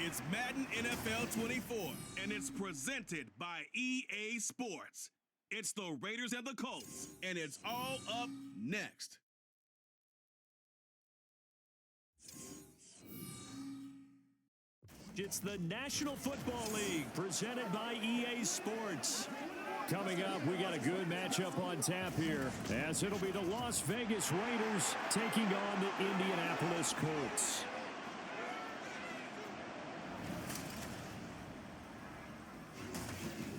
It's Madden NFL 24, and it's presented by EA Sports. It's the Raiders and the Colts, and it's all up next. It's the National Football League presented by EA Sports. Coming up, we got a good matchup on tap here, as it'll be the Las Vegas Raiders taking on the Indianapolis Colts.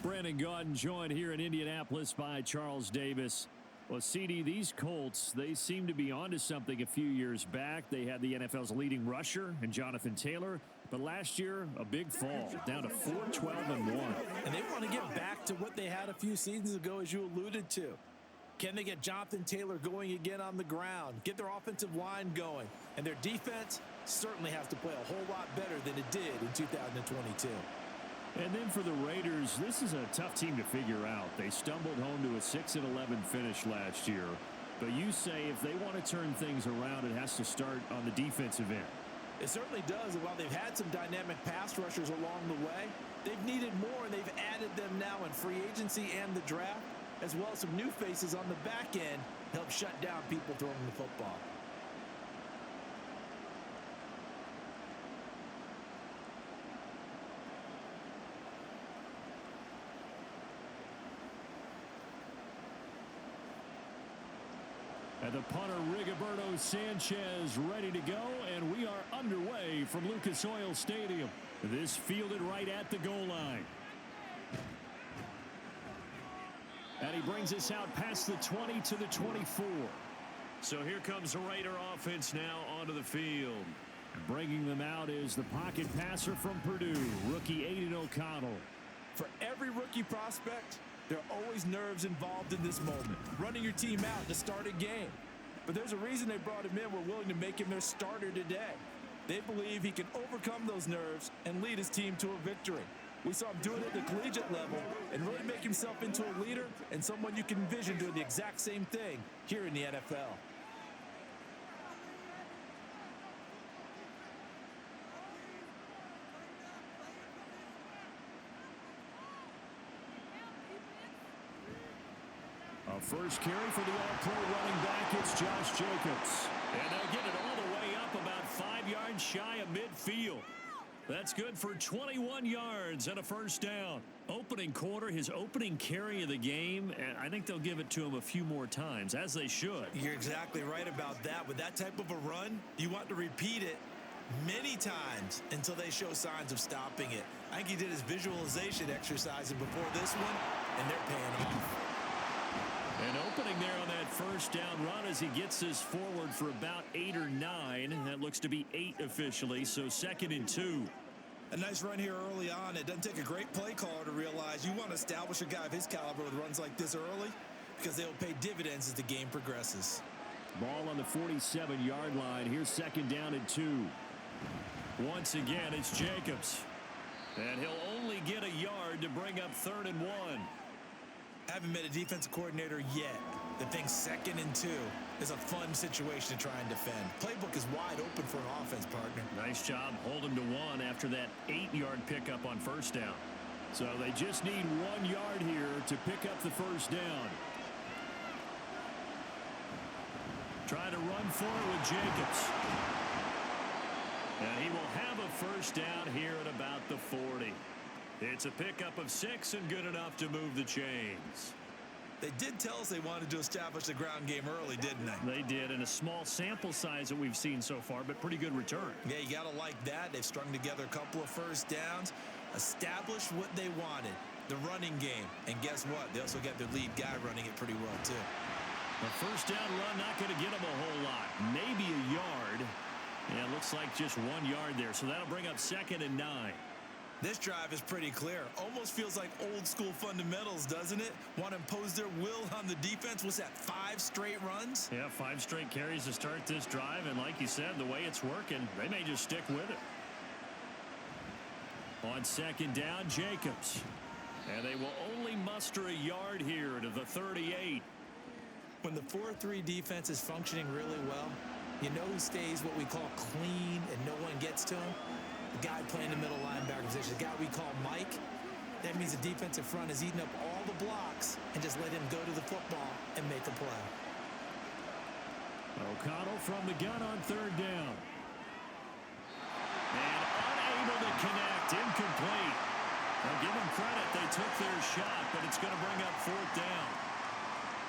Brandon Gaudin joined here in Indianapolis by Charles Davis. Well, CD, these Colts, they seem to be onto something a few years back. They had the NFL's leading rusher in Jonathan Taylor, but last year, a big fall, down to 4-12-1. And they want to get back to what they had a few seasons ago, as you alluded to. Can they get Jonathan Taylor going again on the ground, get their offensive line going? And their defense certainly has to play a whole lot better than it did in 2022. And then for the Raiders, this is a tough team to figure out. They stumbled home to a 6-11 finish last year. But you say if they want to turn things around, it has to start on the defensive end. It certainly does. And while they've had some dynamic pass rushers along the way, they've needed more, and they've added them now in free agency and the draft, as well as some new faces on the back end to help shut down people throwing the football. And the punter, Rigoberto Sanchez, ready to go, and we are underway from Lucas Oil Stadium. This fielded right at the goal line. And he brings us out past the 20 to the 24. So here comes the Raider offense now onto the field. Bringing them out is the pocket passer from Purdue, rookie Aiden O'Connell. For every rookie prospect, there are always nerves involved in this moment, running your team out to start a game. But there's a reason they brought him in. We're willing to make him their starter today. They believe he can overcome those nerves and lead his team to a victory. We saw him do it at the collegiate level and really make himself into a leader and someone you can envision doing the exact same thing here in the NFL. First carry for the all-pro running back, it's Josh Jacobs. And they'll get it all the way up about 5 yards shy of midfield. That's good for 21 yards and a first down. Opening quarter, his opening carry of the game, and I think they'll give it to him a few more times, as they should. You're exactly right about that. With that type of a run, you want to repeat it many times until they show signs of stopping it. I think he did his visualization exercise before this one, and they're paying off. And opening there on that first down run as he gets this forward for about 8 or 9. That looks to be 8 officially, so 2nd and 2. A nice run here early on. It doesn't take a great play caller to realize you want to establish a guy of his caliber with runs like this early because they'll pay dividends as the game progresses. Ball on the 47-yard line. Here's 2nd down and 2. Once again, it's Jacobs. And he'll only get a yard to bring up 3rd and 1. Haven't met a defensive coordinator yet that thinks 2nd and 2 is a fun situation to try and defend. Playbook is wide open for an offense, partner. Nice job holding to 1 after that 8-yard pickup on first down. So they just need 1 yard here to pick up the first down. Try to run forward with Jacobs. And he will have a first down here at about the 40. It's a pickup of 6 and good enough to move the chains. They did tell us they wanted to establish the ground game early, didn't they? They did, in a small sample size that we've seen so far, but pretty good return. Yeah, you got to like that. They've strung together a couple of first downs, established what they wanted, the running game. And guess what? They also got their lead guy running it pretty well, too. A first down run, not going to get them a whole lot. Maybe a yard. Yeah, it looks like just 1 yard there, so that'll bring up 2nd and 9. This drive is pretty clear. Almost feels like old school fundamentals, doesn't it? Want to impose their will on the defense. What's that, 5 straight runs? Yeah, 5 straight carries to start this drive. And like you said, the way it's working, they may just stick with it. On 2nd down, Jacobs. And they will only muster a yard here to the 38. When the 4-3 defense is functioning really well, you know who stays what we call clean and no one gets to him? The guy playing the middle linebacker position, the guy we call Mike. That means the defensive front is eating up all the blocks and just let him go to the football and make a play. O'Connell from the gun on third down. And unable to connect. Incomplete. Well, give them credit. They took their shot, but it's going to bring up fourth down.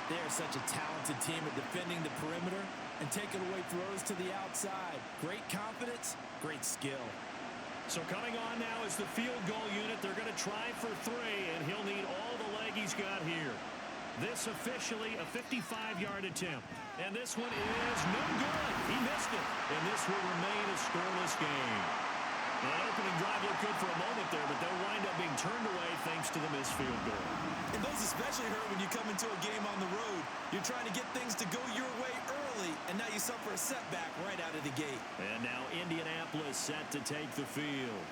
They're such a talented team at defending the perimeter and taking away throws to the outside. Great confidence, great skill. So coming on now is the field goal unit. They're going to try for three, and he'll need all the leg he's got here. This officially a 55-yard attempt. And this one is no good. He missed it. And this will remain a scoreless game. That opening drive looked good for a moment there, but they'll wind up being turned away thanks to the missed field goal. And those especially hurt when you come into a game on the road. You're trying to get things to go your way early, and now you suffer a setback right out of the gate. And now Indianapolis set to take the field.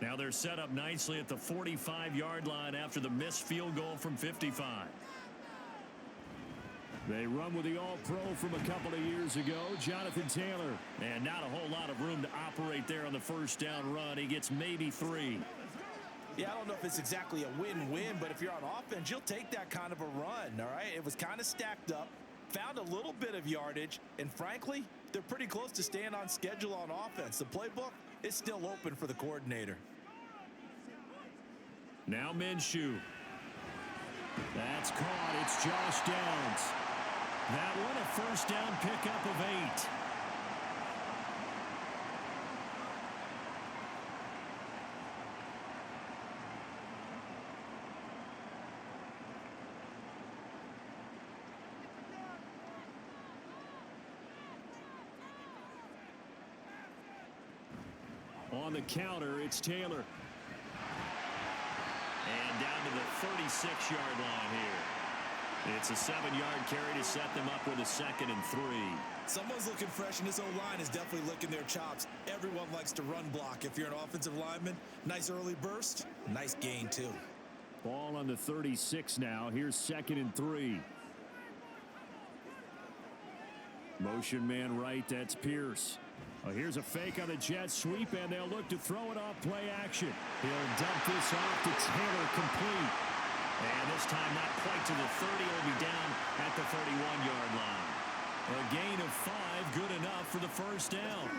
Now they're set up nicely at the 45-yard line after the missed field goal from 55. They run with the All-Pro from a couple of years ago, Jonathan Taylor. And not a whole lot of room to operate there on the first down run. He gets maybe 3. Yeah, I don't know if it's exactly a win-win, but if you're on offense, you'll take that kind of a run, all right? It was kind of stacked up, found a little bit of yardage, and frankly, they're pretty close to staying on schedule on offense. The playbook is still open for the coordinator. Now Minshew. That's caught. It's Josh Downs. That one a first down pickup of 8. On the counter, it's Taylor. And down to the 36-yard line here. It's a 7-yard carry to set them up with a 2nd and 3. Someone's looking fresh, and this O-line is definitely licking their chops. Everyone likes to run block. If you're an offensive lineman, nice early burst, nice gain, too. Ball on the 36 now. Here's 2nd and 3. Motion man right, that's Pierce. Here's a fake on the jet sweep, and they'll look to throw it off play action. He'll dump this off to Taylor, complete. And this time not quite to the 30. He'll be down at the 31-yard line. A gain of 5, good enough for the first down.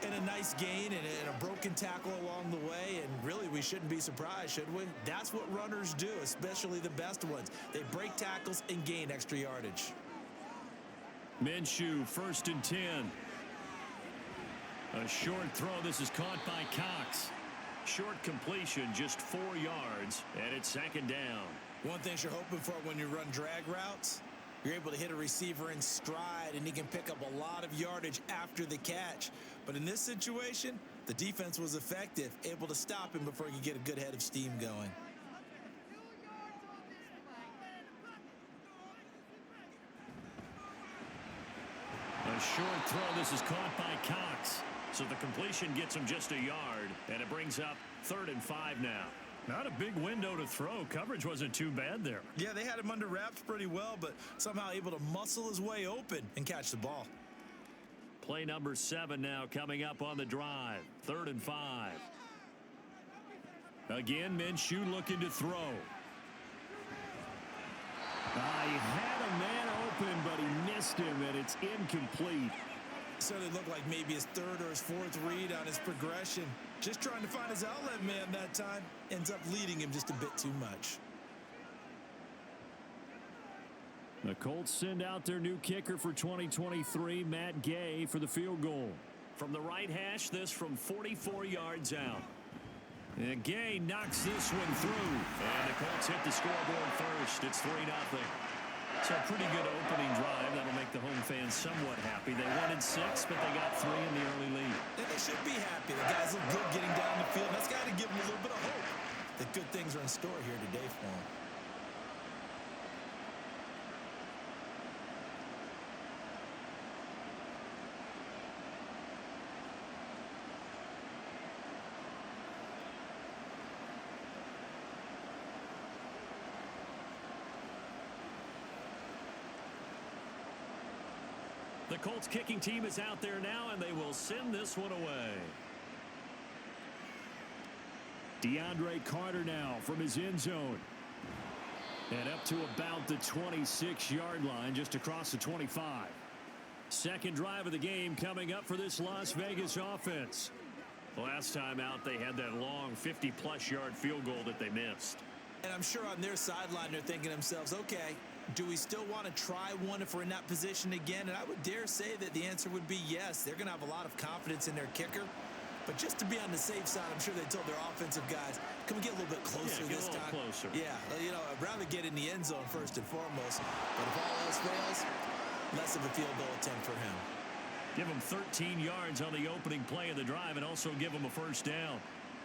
And a nice gain and a broken tackle along the way, and really we shouldn't be surprised, should we? That's what runners do, especially the best ones. They break tackles and gain extra yardage. Minshew, 1st and 10. A short throw. This is caught by Cox. Short completion, just 4 yards, and it's 2nd down. One thing you're hoping for when you run drag routes, you're able to hit a receiver in stride, and he can pick up a lot of yardage after the catch. But in this situation, the defense was effective, able to stop him before he could get a good head of steam going. A short throw. This is caught by Cox. So the completion gets him just a yard, and it brings up 3rd and 5 now. Not a big window to throw. Coverage wasn't too bad there. Yeah, they had him under wraps pretty well, but somehow able to muscle his way open and catch the ball. Play number 7 now coming up on the drive. 3rd and 5. Again, Minshew looking to throw. He had a man open, but he missed him, and it's incomplete. Certainly looked like maybe his 3rd or his 4th read on his progression. Just trying to find his outlet man that time. Ends up leading him just a bit too much. The Colts send out their new kicker for 2023, Matt Gay, for the field goal. From the right hash, this from 44 yards out. And Gay knocks this one through. And the Colts hit the scoreboard first. It's 3-0. So a pretty good opening drive. That'll make the home fans somewhat happy. They wanted 6, but they got 3 in the early lead. And they should be happy. The guys look good getting down the field. That's got to give them a little bit of hope that good things are in store here today for them. the Colts kicking team is out there now, and they will send this one away. DeAndre Carter now from his end zone. And up to about the 26-yard line, just across the 25. Second drive of the game coming up for this Las Vegas offense. Last time out, they had that long 50-plus yard field goal that they missed. And I'm sure on their sideline, they're thinking to themselves, okay, do we still want to try one if we're in that position again? And I would dare say that the answer would be yes. They're going to have a lot of confidence in their kicker. But just to be on the safe side, I'm sure they told their offensive guys, can we get a little bit closer this time? Closer. Yeah, you know, I'd rather get in the end zone first and foremost. But if all else fails, less of a field goal attempt for him. Give him 13 yards on the opening play of the drive and also give him a first down.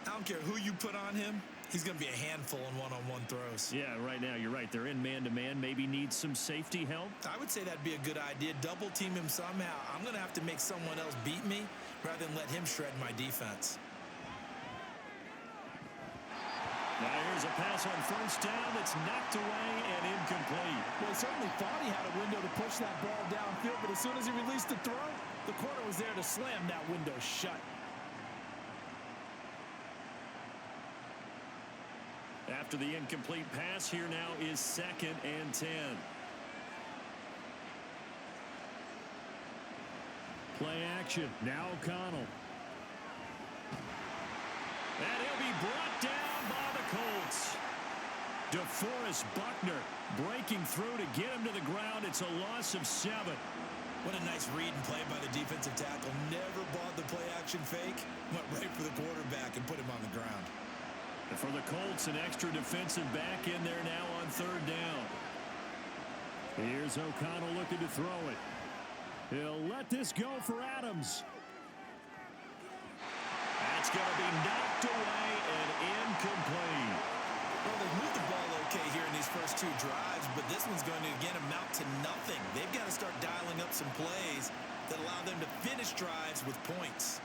I don't care who you put on him. He's going to be a handful in one-on-one throws. Yeah, right now, you're right. They're in man-to-man. Maybe needs some safety help. I would say that'd be a good idea. Double team him somehow. I'm going to have to make someone else beat me rather than let him shred my defense. Now here's a pass on first down that's knocked away and incomplete. Well, he certainly thought he had a window to push that ball downfield, but as soon as he released the throw, the corner was there to slam that window shut. After the incomplete pass, here now is 2nd and 10. Play action. Now O'Connell. And he'll be brought down by the Colts. DeForest Buckner breaking through to get him to the ground. It's a loss of 7. What a nice read and play by the defensive tackle. Never bought the play action fake. Went right for the quarterback and put him on the ground. And for the Colts, an extra defensive back in there now on 3rd down. Here's O'Connell looking to throw it. He'll let this go for Adams. That's going to be knocked away and incomplete. Well, they've moved the ball okay here in these first 2 drives, but this one's going to, again, amount to nothing. They've got to start dialing up some plays that allow them to finish drives with points.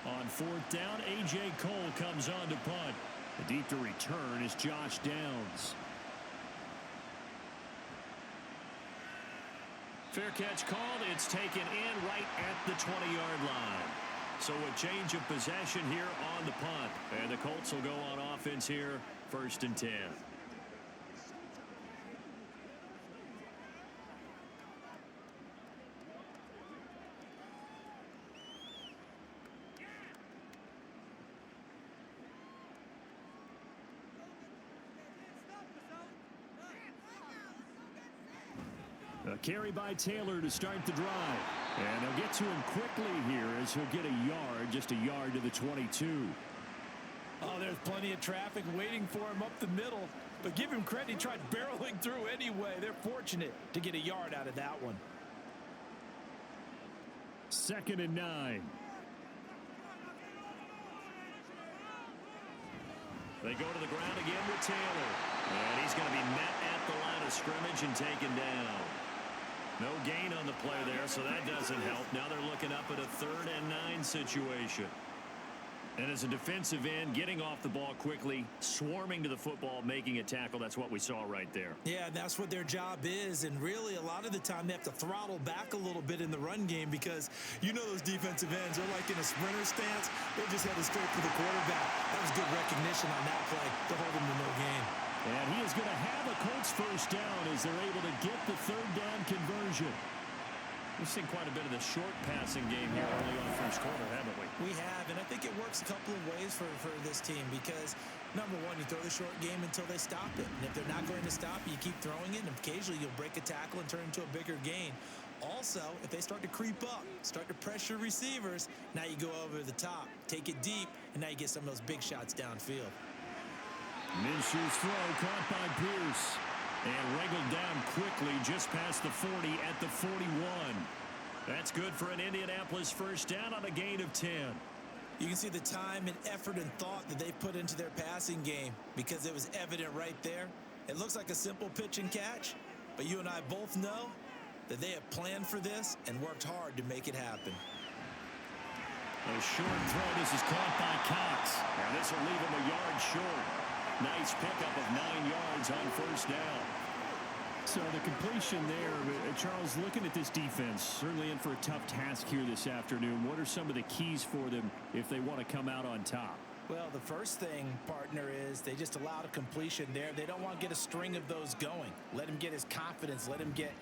On 4th down, A.J. Cole comes on to punt. The deep to return is Josh Downs. Fair catch called. It's taken in right at the 20-yard line. So a change of possession here on the punt. And the Colts will go on offense here, 1st and 10. A carry by Taylor to start the drive. And they'll get to him quickly here as he'll get a yard, just a yard to the 22. Oh, there's plenty of traffic waiting for him up the middle. But give him credit, he tried barreling through anyway. They're fortunate to get a yard out of that one. 2nd and 9. They go to the ground again with Taylor. And he's going to be met at the line of scrimmage and taken down. No gain on the play there, so that doesn't help. Now they're looking up at a 3rd and 9 situation. And as a defensive end, getting off the ball quickly, swarming to the football, making a tackle, that's what we saw right there. Yeah, that's what their job is. And really, a lot of the time, they have to throttle back a little bit in the run game because you know those defensive ends, they're like in a sprinter stance. They're just headed straight for the quarterback. That was good recognition on that play to hold him to no gain. And he is going to have a Colts first down as they're able to get the 3rd down conversion. We've seen quite a bit of the short passing game here early on first quarter, haven't we? We have, and I think it works a couple of ways for this team because, number one, you throw the short game until they stop it. And if they're not going to stop it, you keep throwing it, and occasionally you'll break a tackle and turn it into a bigger gain. Also, if they start to creep up, start to pressure receivers, now you go over the top, take it deep, and now you get some of those big shots downfield. Minshew's throw caught by Pierce. And wriggled down quickly just past the 40 at the 41. That's good for an Indianapolis first down on a gain of 10. You can see the time and effort and thought that they've put into their passing game because it was evident right there. It looks like a simple pitch and catch, but you and I both know that they have planned for this and worked hard to make it happen. A short throw. This is caught by Cox. And this will leave him a yard short. Nice pickup of 9 yards on first down. So the completion there, Charles, looking at this defense, certainly in for a tough task here this afternoon. What are some of the keys for them if they want to come out on top? Well, the first thing, partner, is they just allowed a completion there. They don't want to get a string of those going. Let him get his confidence. Let him get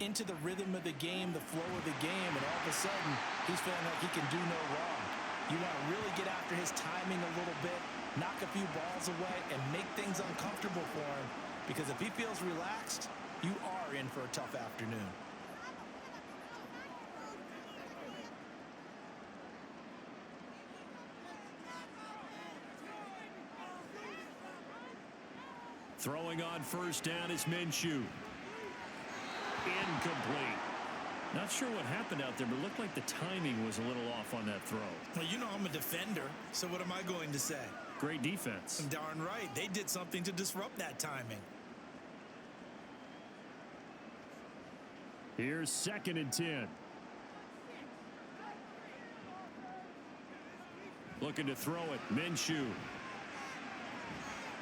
into the rhythm of the game, the flow of the game, and all of a sudden, he's feeling like he can do no wrong. You want to really get after his timing a little bit, knock a few balls away, and make things uncomfortable for him, because if he feels relaxed, you are in for a tough afternoon. Throwing on first down is Minshew. Incomplete. Not sure what happened out there, but it looked like the timing was a little off on that throw. Well, you know I'm a defender, so what am I going to say? Great defense. Darn right. They did something to disrupt that timing. Here's 2nd and 10. Looking to throw it. Minshew.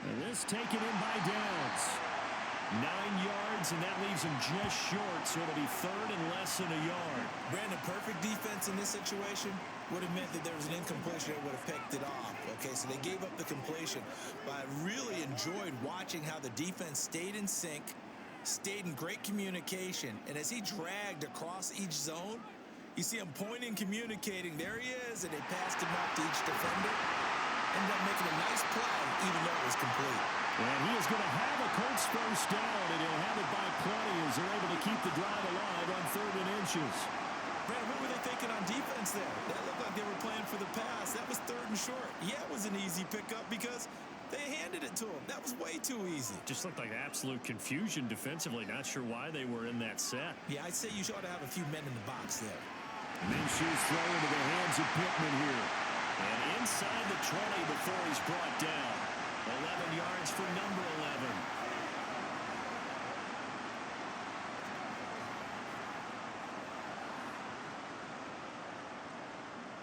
And this taken in by Downs. 9 yards, and that leaves him just short, so it'll be 3rd and less than a yard. Brandon, perfect defense in this situation would have meant that there was an incompletion that would have picked it off. Okay, so they gave up the completion, but I really enjoyed watching how the defense stayed in sync, stayed in great communication, and as he dragged across each zone, you see him pointing, communicating. There he is, and they passed him up to each defender. Ended up making a nice play, even though it was complete. And he is going to have a Colts first down, and he'll have it by plenty as they're able to keep the drive alive on 3rd and inches. Brandon, what were they thinking on defense there? That looked like they were playing for the pass. That was 3rd and short. Yeah, it was an easy pickup because they handed it to him. That was way too easy. Just looked like absolute confusion defensively. Not sure why they were in that set. Yeah, I'd say you ought to have a few men in the box there. Minshew's throw into the hands of Pittman here. And inside the 20 before he's brought down. 11 yards for number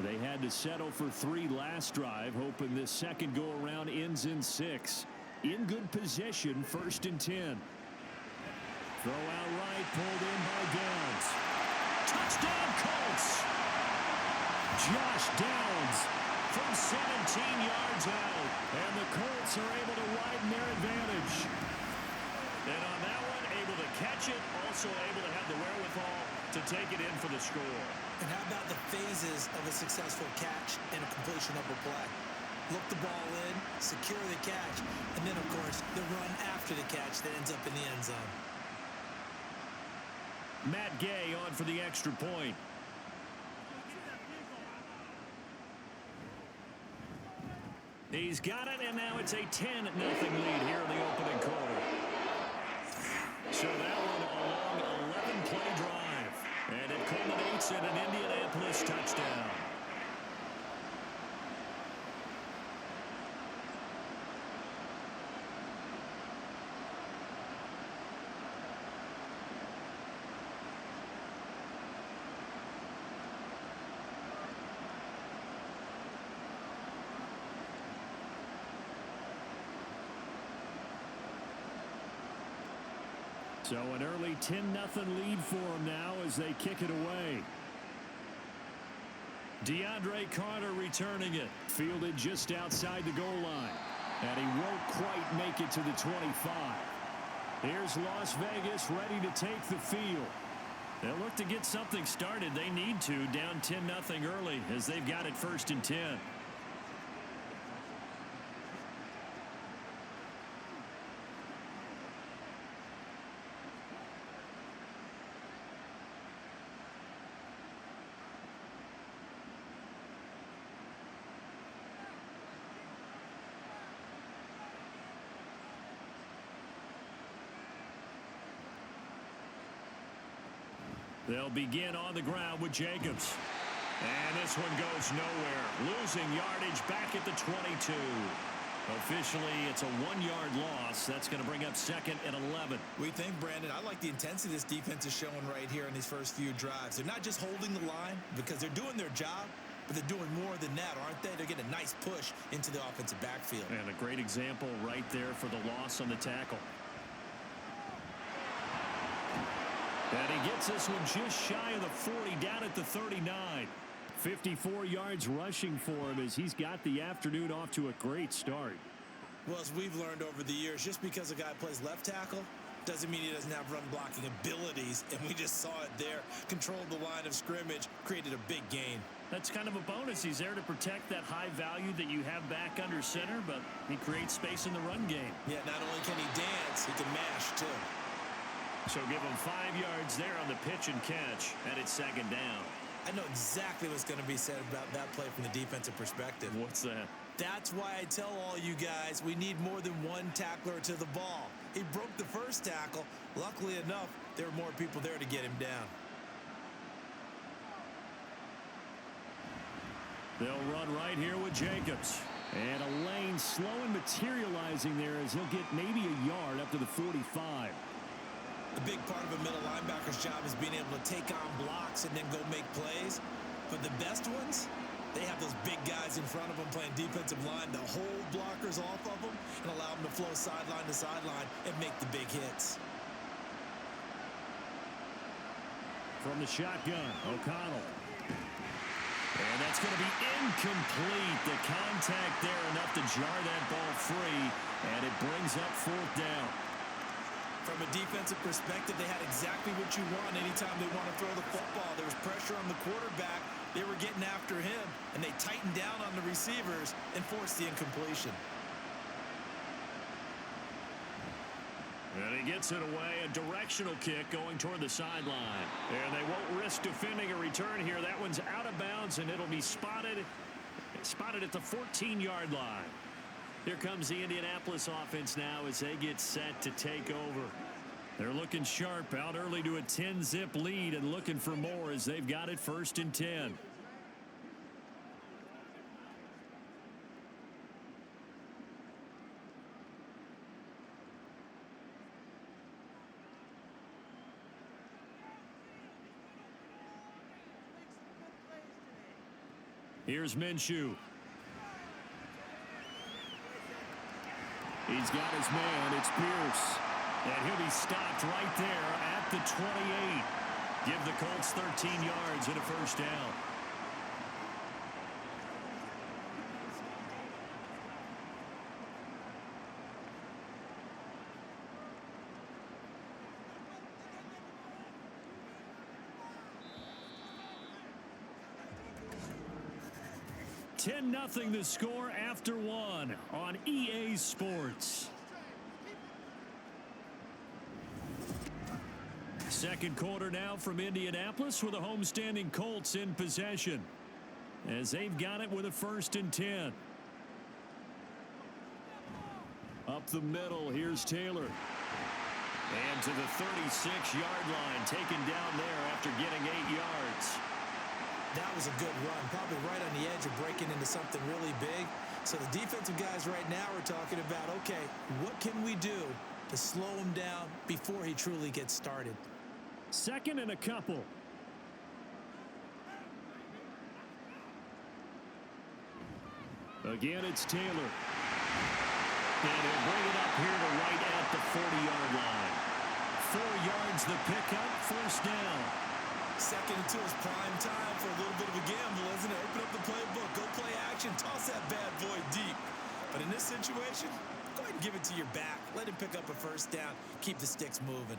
11. They had to settle for 3 last drive, hoping this second go-around ends in 6. In good position, 1st and 10. Throw out right, pulled in by Downs. Touchdown, Colts! Josh Downs from 17 yards out. And the Colts are able to widen their advantage. And on that one, able to catch it, also able to have the wherewithal to take it in for the score. And how about the phases of a successful catch and a completion of a play? Look the ball in, secure the catch, and then, of course, the run after the catch that ends up in the end zone. Matt Gay on for the extra point. He's got it, and now it's a 10-0 lead here in the opening quarter. So that one a long 11-play drive, and it culminates in an Indianapolis touchdown. So an early 10-0 lead for them now as they kick it away. DeAndre Carter returning it. Fielded just outside the goal line. And he won't quite make it to the 25. Here's Las Vegas ready to take the field. They'll look to get something started. They need to, down 10-0 early as they've got it 1st and 10. They'll begin on the ground with Jacobs. And this one goes nowhere. Losing yardage back at the 22. Officially, it's a 1-yard loss. That's going to bring up 2nd and 11. We think, Brandon, I like the intensity this defense is showing right here in these first few drives. They're not just holding the line because they're doing their job, but they're doing more than that, aren't they? They're getting a nice push into the offensive backfield. And a great example right there for the loss on the tackle. And he gets this one just shy of the 40, down at the 39. 54 yards rushing for him as he's got the afternoon off to a great start. Well, as we've learned over the years, just because a guy plays left tackle doesn't mean he doesn't have run blocking abilities, and we just saw it there. Controlled the line of scrimmage, created a big gain. That's kind of a bonus. He's there to protect that high value that you have back under center, but he creates space in the run game. Yeah, not only can he dance, he can mash too. So give him 5 yards there on the pitch and catch, and it's second down. I know exactly what's going to be said about that play from the defensive perspective. What's that? That's why I tell all you guys we need more than one tackler to the ball. He broke the first tackle. Luckily enough, there were more people there to get him down. They'll run right here with Jacobs. And a lane slow and materializing there as he'll get maybe a yard up to the 45. The big part of a middle linebacker's job is being able to take on blocks and then go make plays. But the best ones, they have those big guys in front of them playing defensive line to hold blockers off of them and allow them to flow sideline to sideline and make the big hits. From the shotgun, O'Connell. And that's going to be incomplete. The contact there enough to jar that ball free, and it brings up fourth down. From a defensive perspective, they had exactly what you want anytime they want to throw the football. There was pressure on the quarterback. They were getting after him, and they tightened down on the receivers and forced the incompletion. And he gets it away, a directional kick going toward the sideline. And they won't risk defending a return here. That one's out of bounds, and it'll be spotted at the 14-yard line. Here comes the Indianapolis offense now as they get set to take over. They're looking sharp, out early to a 10-zip lead and looking for more as they've got it 1st and 10. Here's Minshew. He's got his man. It's Pierce. And he'll be stopped right there at the 28. Give the Colts 13 yards and a first down. $10-0 the score after one on EA Sports. Second quarter now from Indianapolis with the homestanding Colts in possession as they've got it with a 1st and 10. Up the middle, here's Taylor. And to the 36-yard line, taken down there after getting 8 yards. That was a good run, probably right on the edge of breaking into something really big. So the defensive guys right now are talking about, okay, what can we do to slow him down before he truly gets started? 2nd and a couple. Again, it's Taylor. And he'll bring it up here to right at the 40-yard line. 4 yards the pickup, 1st down. 2nd and 2 is prime time for a little bit of a gamble, isn't it? Open up the playbook, go play action, toss that bad boy deep. But in this situation, go ahead and give it to your back. Let him pick up a 1st down, keep the sticks moving.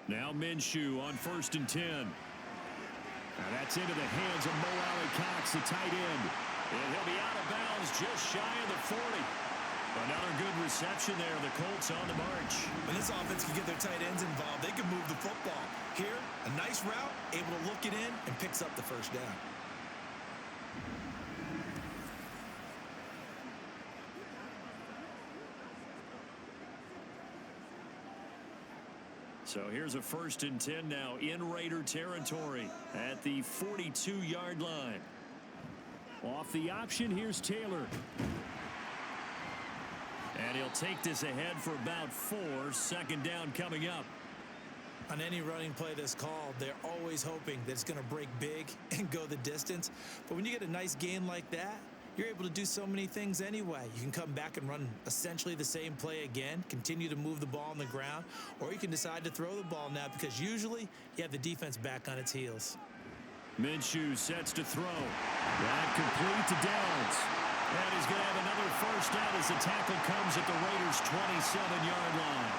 Now Minshew on 1st and 10. Now that's into the hands of Mo Alley-Cox, the tight end. And he'll be out of bounds just shy of the 40. Another good reception there. The Colts on the march. When this offense can get their tight ends involved, they can move the football. Here, a nice route, able to look it in, and picks up the 1st down. So here's a 1st and 10 now in Raider territory at the 42-yard line. Off the option, here's Taylor. And he'll take this ahead for about 4. 2nd down coming up. On any running play that's called, they're always hoping that it's going to break big and go the distance. But when you get a nice gain like that, you're able to do so many things anyway. You can come back and run essentially the same play again, continue to move the ball on the ground, or you can decide to throw the ball now because usually you have the defense back on its heels. Minshew sets to throw. That complete to Downs. And he's going to have another first down as the tackle comes at the Raiders' 27-yard line.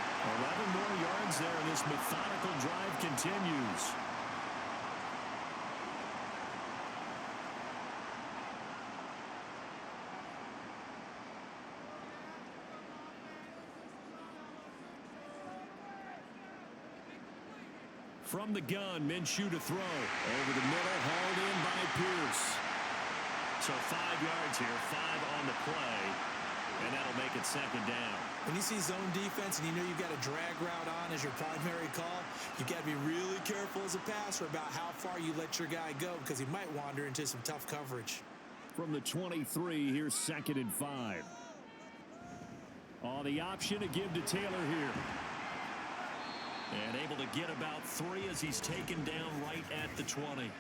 11 more yards there, and this methodical drive continues. From the gun, Minshew to throw. Over the middle, hauled in by Pierce. So 5 yards here, 5 on the play, and that'll make it second down. When you see zone defense and you know you've got a drag route on as your primary call, you've got to be really careful as a passer about how far you let your guy go because he might wander into some tough coverage. From the 23, here's 2nd and 5. On the option to give to Taylor here. And able to get about 3 as he's taken down right at the 20.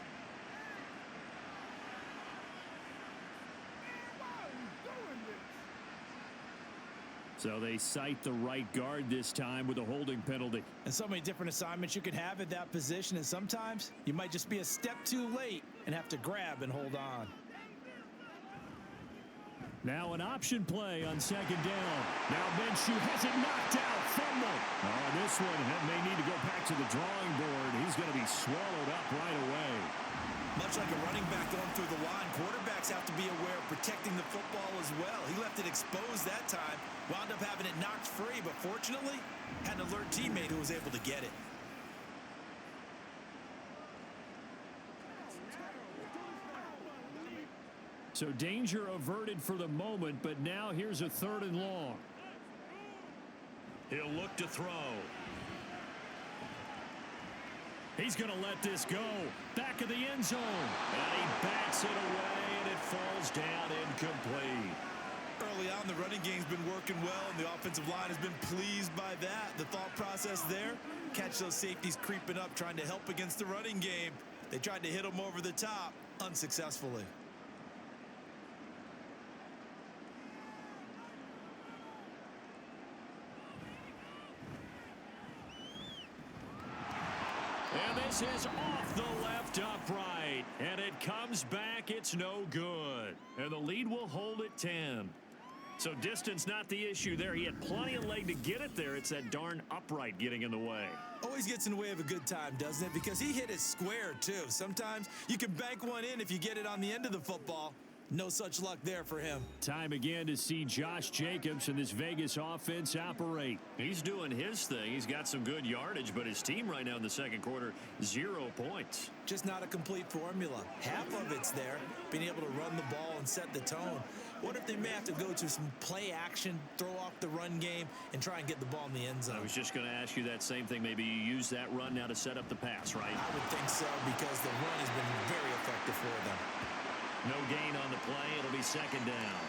So they cite the right guard this time with a holding penalty. And so many different assignments you can have at that position, and sometimes you might just be a step too late and have to grab and hold on. Now an option play on 2nd down. Now Minshew has it knocked out. Fumble. Oh, this one may need to go back to the drawing board. He's going to be swallowed up right away. Much like a running back going through the line, quarterbacks have to be aware of protecting the football as well. He left it exposed that time, wound up having it knocked free, but fortunately, had an alert teammate who was able to get it. So danger averted for the moment, but now here's a 3rd and long. He'll look to throw. He's going to let this go. Back of the end zone. And he bats it away, and it falls down incomplete. Early on, the running game's been working well, and the offensive line has been pleased by that. The thought process there, catch those safeties creeping up, trying to help against the running game. They tried to hit him over the top, unsuccessfully. And this is off the left upright. And it comes back. It's no good. And the lead will hold at 10. So distance not the issue there. He had plenty of leg to get it there. It's that darn upright getting in the way. Always gets in the way of a good time, doesn't it? Because he hit it square, too. Sometimes you can bank one in if you get it on the end of the football. No such luck there for him. Time again to see Josh Jacobs and this Vegas offense operate. He's doing his thing. He's got some good yardage, but his team right now in the second quarter, 0 points. Just not a complete formula. Half of it's there, being able to run the ball and set the tone. What if they may have to go to some play action, throw off the run game, and try and get the ball in the end zone? I was just going to ask you that same thing. Maybe you use that run now to set up the pass, right? I would think so, because the run has been very effective for them. No gain on the play. It'll be second down.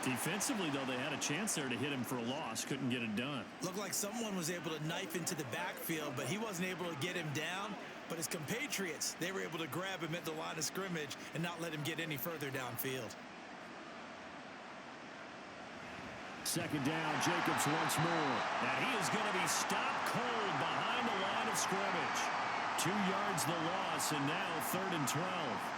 Defensively, though, they had a chance there to hit him for a loss. Couldn't get it done. Looked like someone was able to knife into the backfield, but he wasn't able to get him down. But his compatriots, they were able to grab him at the line of scrimmage and not let him get any further downfield. Second down, Jacobs once more. And he is going to be stopped cold behind the line of scrimmage. 2 yards the loss, and now 3rd and 12.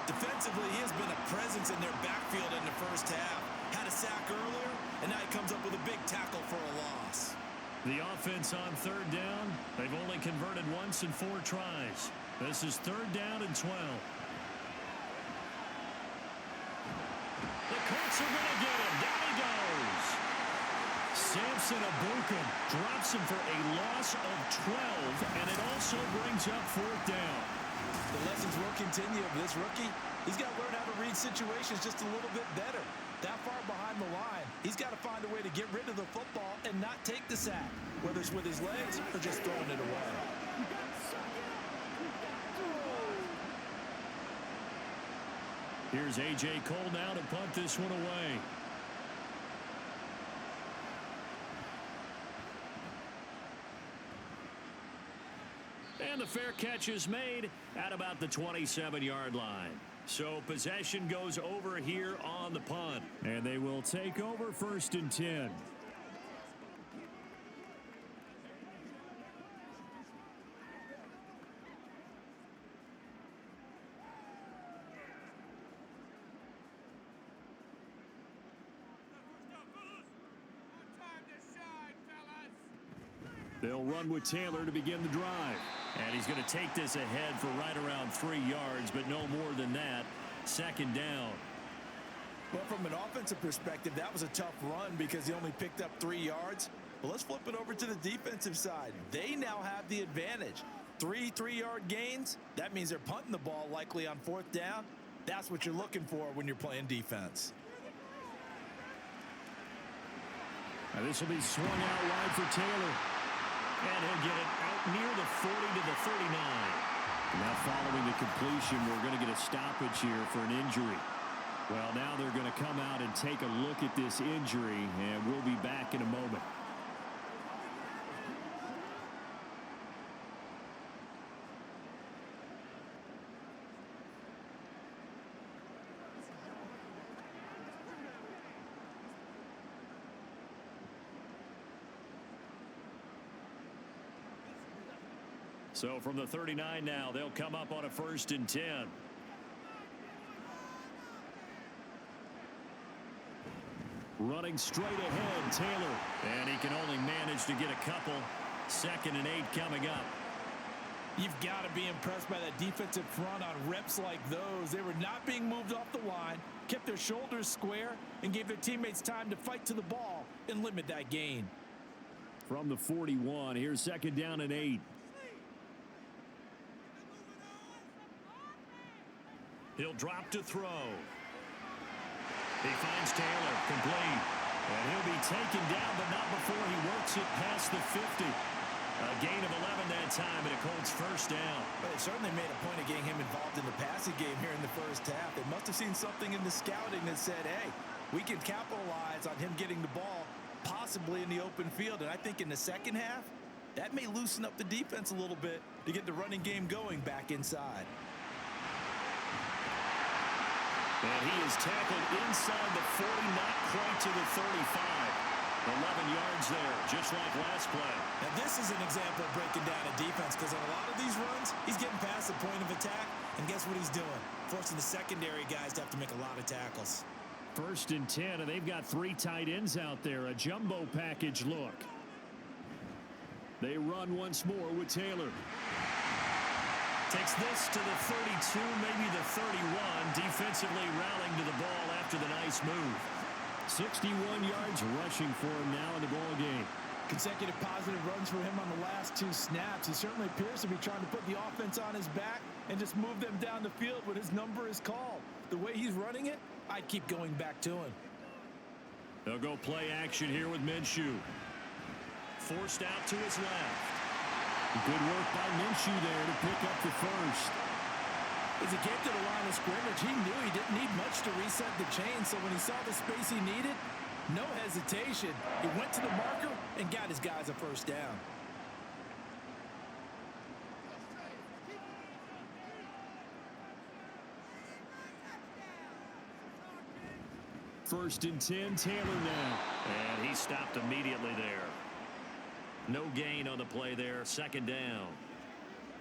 Defensively, he has been a presence in their backfield in the first half. Had a sack earlier, and now he comes up with a big tackle for a loss. The offense on 3rd down, they've only converted once in 4 tries. This is 3rd down and 12. The Colts are going to get him. Down he goes. Samson Abukum drops him for a loss of 12, and it also brings up 4th down. The lessons will continue of this rookie. He's got to learn how to read situations just a little bit better. That far behind the line, he's got to find a way to get rid of the football and not take the sack, whether it's with his legs or just throwing it away. Here's A.J. Cole now to punt this one away. And the fair catch is made at about the 27-yard line. So possession goes over here on the punt. And they will take over 1st and 10. They'll run with Taylor to begin the drive. And he's going to take this ahead for right around 3 yards, but no more than that. 2nd down. Well, from an offensive perspective, that was a tough run because he only picked up 3 yards. But let's flip it over to the defensive side. They now have the advantage. 3 3-yard gains. That means they're punting the ball likely on 4th down. That's what you're looking for when you're playing defense. Now this will be swung out wide for Taylor. And he'll get it out near the 40 to the 39. Now following the completion, we're going to get a stoppage here for an injury. Well, now they're going to come out and take a look at this injury, and we'll be back in a moment. So from the 39 now, they'll come up on a 1st and 10. Running straight ahead, Taylor. And he can only manage to get a couple. 2nd and 8 coming up. You've got to be impressed by that defensive front on reps like those. They were not being moved off the line, kept their shoulders square, and gave their teammates time to fight to the ball and limit that gain. From the 41, here's 2nd down and 8. He'll drop to throw. He finds Taylor, complete. And he'll be taken down, but not before he works it past the 50. A gain of 11 that time, and a Colts 1st down. But they certainly made a point of getting him involved in the passing game here in the 1st half. They must have seen something in the scouting that said, hey, we can capitalize on him getting the ball, possibly in the open field. And I think in the 2nd half, that may loosen up the defense a little bit to get the running game going back inside. And he is tackled inside the 40, not quite to the 35. 11 yards there, just like last play. Now this is an example of breaking down a defense, because on a lot of these runs, he's getting past the point of attack, and guess what he's doing? Forcing the secondary guys to have to make a lot of tackles. 1st and 10, and they've got 3 tight ends out there. A jumbo package look. They run once more with Taylor. Takes this to the 32, maybe the 31. Defensively rallying to the ball after the nice move. 61 yards rushing for him now in the ball game. Consecutive positive runs for him on the last 2 snaps. He certainly appears to be trying to put the offense on his back and just move them down the field when his number is called. The way he's running it, I'd keep going back to him. They'll go play action here with Minshew. Forced out to his left. Good work by Minshew there to pick up the 1st. As he came to the line of scrimmage, he knew he didn't need much to reset the chain, so when he saw the space he needed, no hesitation. He went to the marker and got his guys a 1st down. First and 10, Taylor now. And he stopped immediately there. No gain on the play there. 2nd down.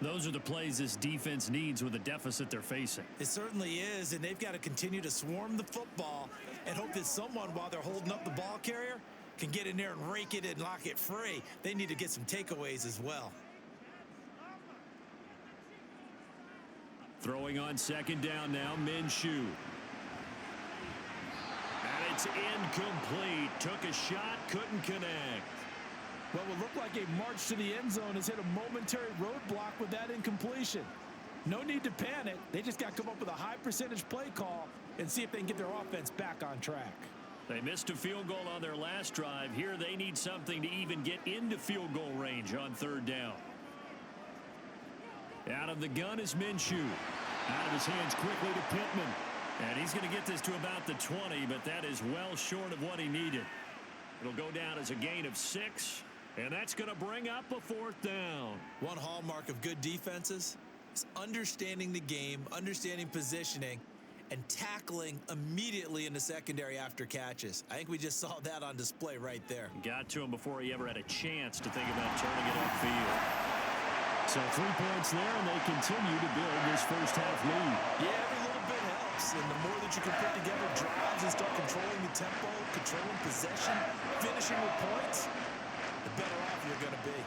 Those are the plays this defense needs with the deficit they're facing. It certainly is, and they've got to continue to swarm the football and hope that someone, while they're holding up the ball carrier, can get in there and rake it and lock it free. They need to get some takeaways as well. Throwing on 2nd down now, Minshew. And it's incomplete. Took a shot, couldn't connect. What will look like a march to the end zone has hit a momentary roadblock with that incompletion. No need to panic. They just got to come up with a high percentage play call and see if they can get their offense back on track. They missed a field goal on their last drive. Here they need something to even get into field goal range on 3rd down. Out of the gun is Minshew. Out of his hands quickly to Pittman. And he's going to get this to about the 20, but that is well short of what he needed. It'll go down as a gain of 6. And that's going to bring up a 4th down. One hallmark of good defenses is understanding the game, understanding positioning, and tackling immediately in the secondary after catches. I think we just saw that on display right there. Got to him before he ever had a chance to think about turning it upfield. So 3 points there, and they continue to build this first half lead. Yeah, every little bit helps, and the more that you can put together drives and start controlling the tempo, controlling possession, finishing with points, the better off you're going to be.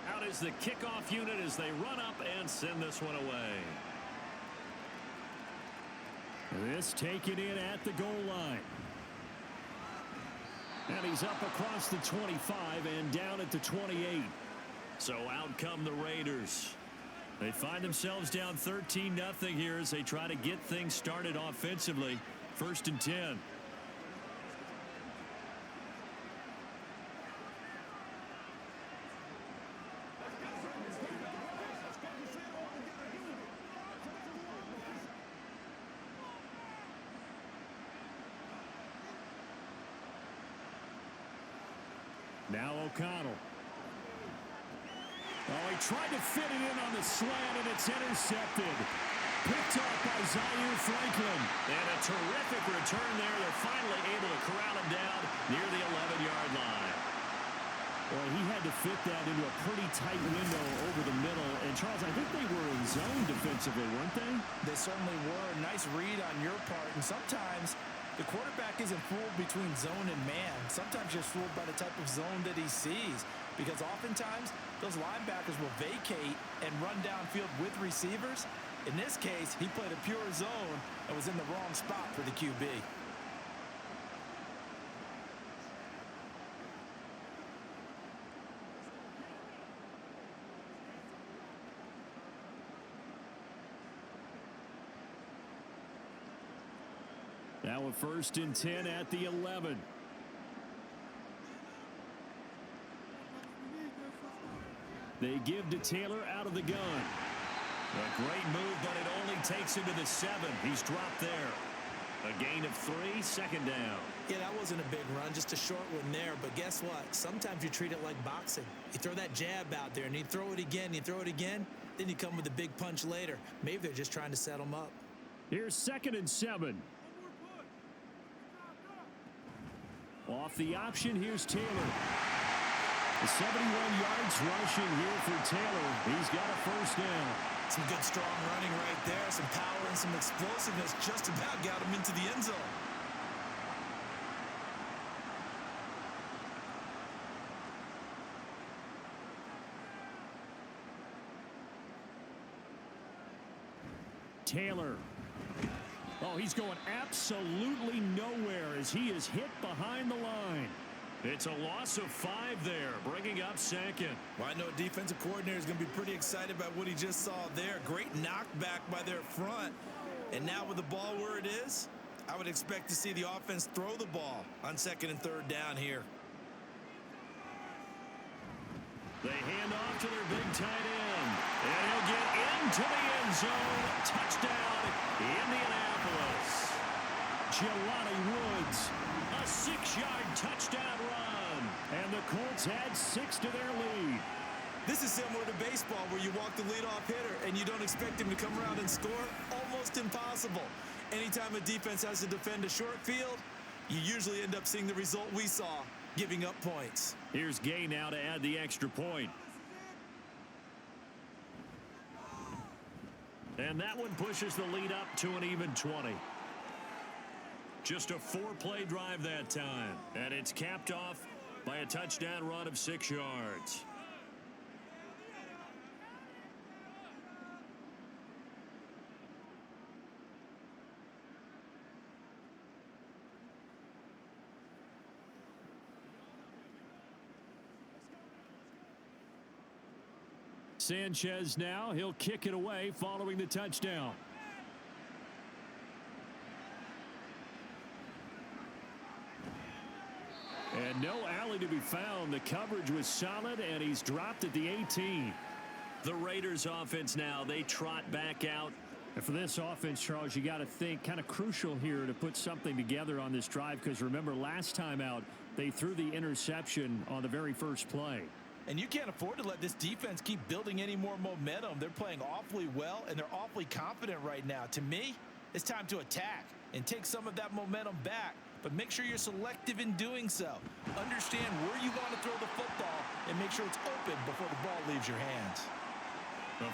Out is the kickoff unit as they run up and send this one away. This taken in at the goal line. And he's up across the 25 and down at the 28. So out come the Raiders. They find themselves down 13-0 here as they try to get things started offensively. 1st and 10. Now O'Connell. Oh, he tried to fit it in on the slant, and it's intercepted. Picked up by Zaire Franklin. And a terrific return there. They're finally able to corral him down near the 11-yard line. Well, he had to fit that into a pretty tight window over the middle. And, Charles, I think they were in zone defensively, weren't they? They certainly were. Nice read on your part. And sometimes the quarterback isn't fooled between zone and man. Sometimes you're fooled by the type of zone that he sees. Because oftentimes, those linebackers will vacate and run downfield with receivers. In this case, he played a pure zone and was in the wrong spot for the QB. Now a 1st and 10 at the 11. They give to Taylor out of the gun. A great move, but it only takes him to the 7. He's dropped there. A gain of 3, 2nd down. Yeah, that wasn't a big run, just a short one there. But guess what? Sometimes you treat it like boxing. You throw that jab out there, and you throw it again, you throw it again, then you come with a big punch later. Maybe they're just trying to set him up. Here's 2nd and 7. Off the option, here's Taylor. 71 yards rushing here for Taylor. He's got a 1st down. Some good strong running right there. Some power and some explosiveness just about got him into the end zone. Taylor. Oh, he's going absolutely nowhere as he is hit behind the line. It's a loss of 5 there, bringing up 2nd. Well, I know a defensive coordinator is going to be pretty excited about what he just saw there. Great knockback by their front. And now with the ball where it is, I would expect to see the offense throw the ball on 2nd and 3rd down here. They hand off to their big tight end. And he'll get into the end zone. Touchdown, Indianapolis. Jelani Woods. A 6-yard touchdown run. And the Colts add 6 to their lead. This is similar to baseball where you walk the leadoff hitter and you don't expect him to come around and score. Almost impossible. Anytime a defense has to defend a short field, you usually end up seeing the result we saw, giving up points. Here's Gay now to add the extra point. And that one pushes the lead up to an even 20. Just a 4-play drive that time. And it's capped off by a touchdown run of 6 yards. Sanchez now. He'll kick it away following the touchdown. And no nowhere to be found. The coverage was solid, and he's dropped at the 18. The Raiders offense now, they trot back out. And for this offense, Charles, you got to think kind of crucial here to put something together on this drive, because remember last time out they threw the interception on the very first play. And you can't afford to let this defense keep building any more momentum. They're playing awfully well, and they're awfully confident right now. To me, it's time to attack and take some of that momentum back, but make sure you're selective in doing so. Understand where you want to throw the football and make sure it's open before the ball leaves your hands.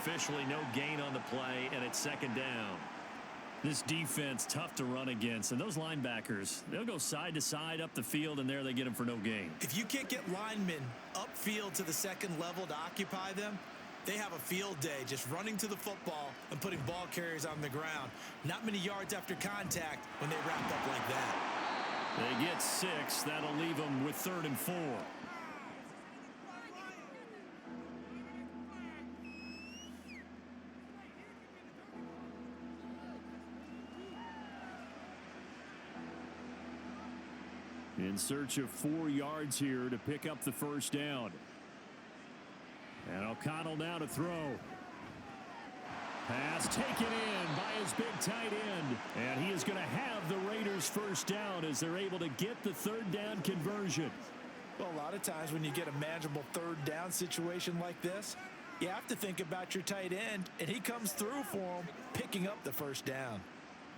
Officially no gain on the play, and it's second down. This defense, tough to run against, and those linebackers, they'll go side to side up the field, and there they get them for no gain. If you can't get linemen upfield to the second level to occupy them, they have a field day just running to the football and putting ball carriers on the ground. Not many yards after contact when they wrap up like that. They get 6. That'll leave them with 3rd and 4. In search of 4 yards here to pick up the first down. And O'Connell now to throw. Pass taken in by his big tight end. And he is going to have the Raiders first down as they're able to get the 3rd down conversion. Well, a lot of times when you get a manageable 3rd down situation like this, you have to think about your tight end, and he comes through for him, picking up the first down.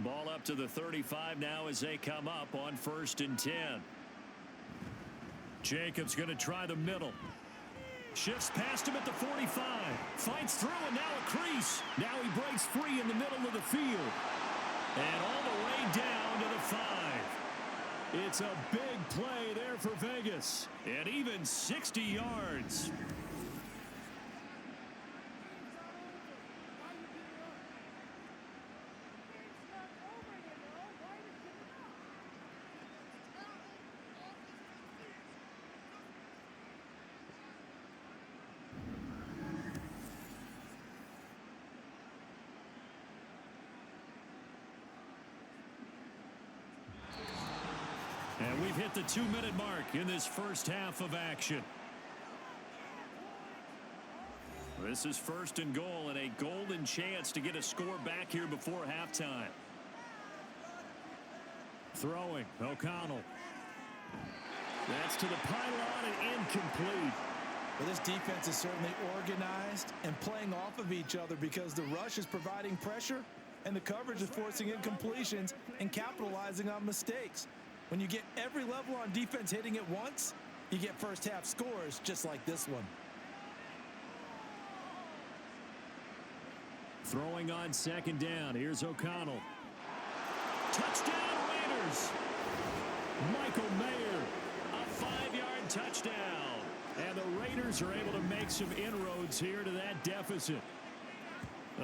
Ball up to the 35 now as they come up on 1st and 10. Jacobs going to try the middle. Shifts past him at the 45. Fights through, and now a crease. Now he breaks free in the middle of the field. And all the way down to the 5. It's a big play there for Vegas. And even 60 yards. And we've hit the 2-minute mark in this first half of action. This is 1st and goal and a golden chance to get a score back here before halftime. Throwing, O'Connell. That's to the pylon and incomplete. Well, this defense is certainly organized and playing off of each other because the rush is providing pressure and the coverage is forcing incompletions and capitalizing on mistakes. When you get every level on defense hitting it once, you get first half scores just like this one. Throwing on 2nd down. Here's O'Connell. Touchdown Raiders. Michael Mayer. A 5-yard touchdown. And the Raiders are able to make some inroads here to that deficit.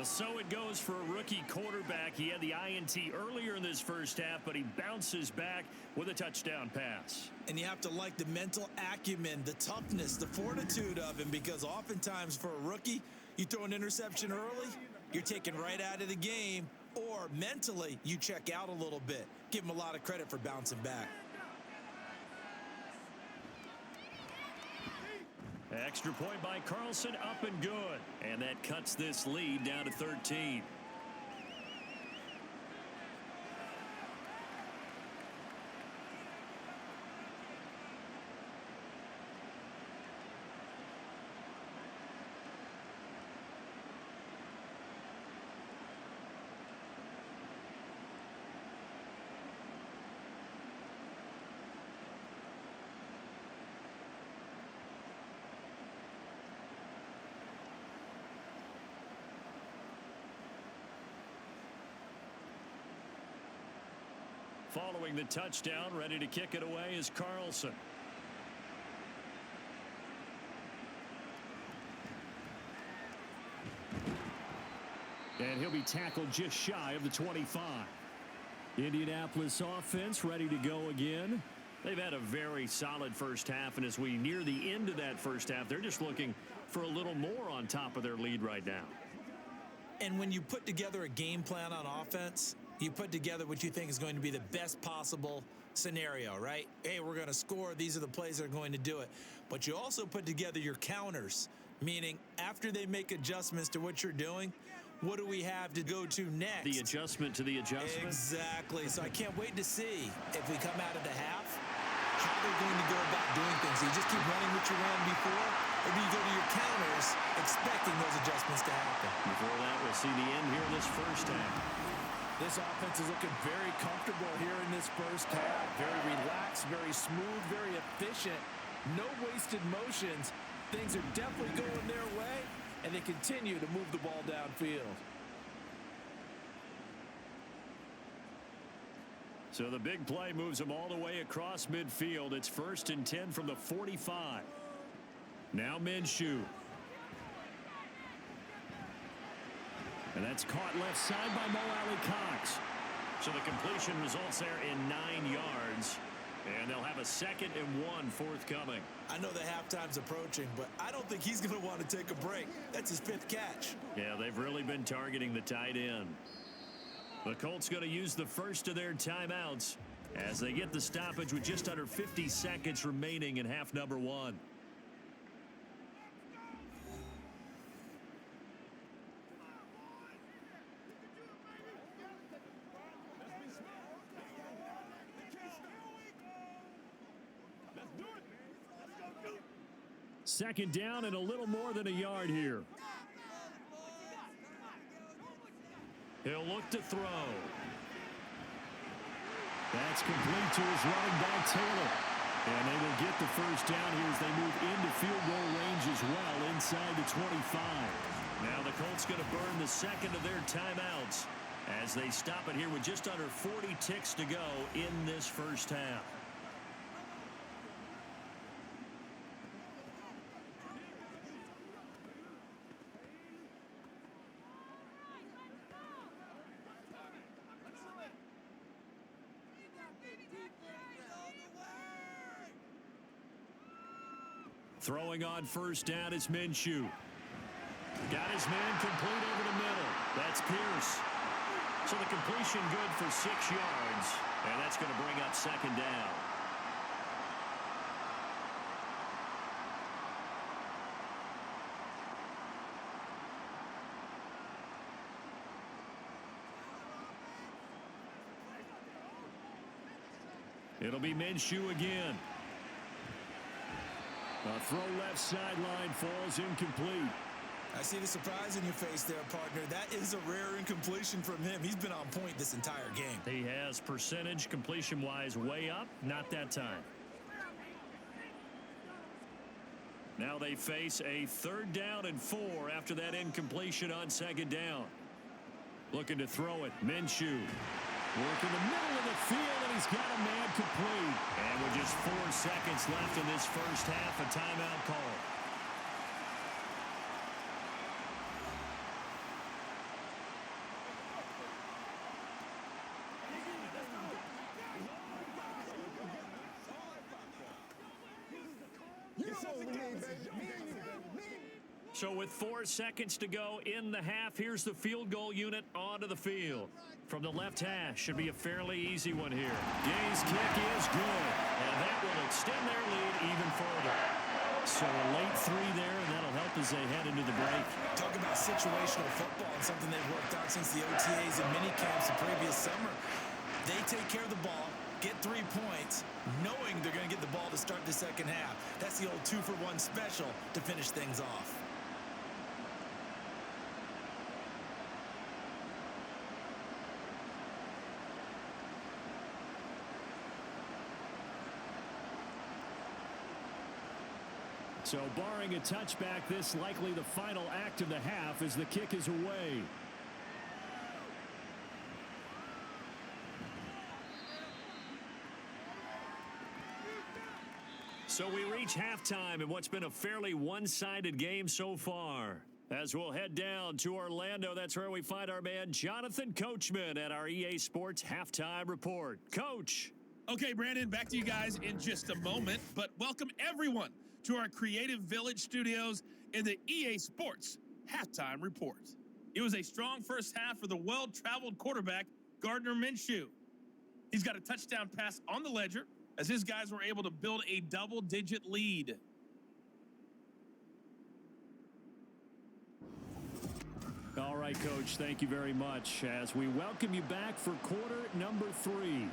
So it goes for a rookie quarterback. He had the INT earlier in this first half, but he bounces back with a touchdown pass. And you have to like the mental acumen, the toughness, the fortitude of him, because oftentimes for a rookie, you throw an interception early, you're taken right out of the game, or mentally you check out a little bit. Give him a lot of credit for bouncing back. Extra point by Carlson, up and good. And that cuts this lead down to 13. Following the touchdown, ready to kick it away is Carlson. And he'll be tackled just shy of the 25. Indianapolis offense ready to go again. They've had a very solid first half, and as we near the end of that first half, they're just looking for a little more on top of their lead right now. And when you put together a game plan on offense, you put together what you think is going to be the best possible scenario, right? Hey, we're going to score. These are the plays that are going to do it. But you also put together your counters, meaning after they make adjustments to what you're doing, what do we have to go to next? The adjustment to the adjustment? Exactly. So I can't wait to see if we come out of the half, how they're going to go about doing things. Do you just keep running what you ran before, or do you go to your counters expecting those adjustments to happen? Before that, we'll see the end here in this first half. This offense is looking very comfortable here in this first half. Very relaxed, very smooth, very efficient. No wasted motions. Things are definitely going their way, and they continue to move the ball downfield. So the big play moves them all the way across midfield. It's 1st and 10 from the 45. Now Minshew. And that's caught left side by Mo Alley-Cox. So the completion results there in 9 yards. And they'll have a 2nd and 1 forthcoming. I know the halftime's approaching, but I don't think he's going to want to take a break. That's his 5th catch. Yeah, they've really been targeting the tight end. The Colts going to use the first of their timeouts as they get the stoppage with just under 50 seconds remaining in half number 1. Second down and a little more than a yard here. He'll look to throw. That's complete to his running back, Taylor. And they will get the first down here as they move into field goal range as well inside the 25. Now the Colts going to burn the second of their timeouts as they stop it here with just under 40 ticks to go in this first half. Throwing on first down is Minshew. Got his man complete over the middle. That's Pierce. So the completion good for 6 yards. And that's going to bring up 2nd down. It'll be Minshew again. A throw left sideline falls incomplete. I see the surprise in your face there, partner. That is a rare incompletion from him. He's been on point this entire game. He has percentage completion-wise way up. Not that time. Now they face a 3rd down and 4 after that incompletion on 2nd down. Looking to throw it. Minshew. Working the middle of the field, and he's got a man complete. And with just 4 seconds left in this first half, a timeout call. So with 4 seconds to go in the half, here's the field goal unit onto the field. From the left hash, should be a fairly easy one here. Gay's kick is good, and that will extend their lead even further. So a late 3 there, and that'll help as they head into the break. Talk about situational football and something they've worked on since the OTAs and mini camps the previous summer. They take care of the ball, get 3 points, knowing they're going to get the ball to start the second half. That's the old 2-for-1 special to finish things off. So barring a touchback, this likely the final act of the half as the kick is away. So we reach halftime in what's been a fairly one-sided game so far. As we'll head down to Orlando, that's where we find our man Jonathan Coachman at our EA Sports Halftime Report. Coach. Okay, Brandon, back to you guys in just a moment, but welcome everyone to our Creative Village studios in the EA Sports Halftime Report. It was a strong first half for the well-traveled quarterback, Gardner Minshew. He's got a touchdown pass on the ledger as his guys were able to build a double-digit lead. All right, Coach, thank you very much as we welcome you back for quarter number 3.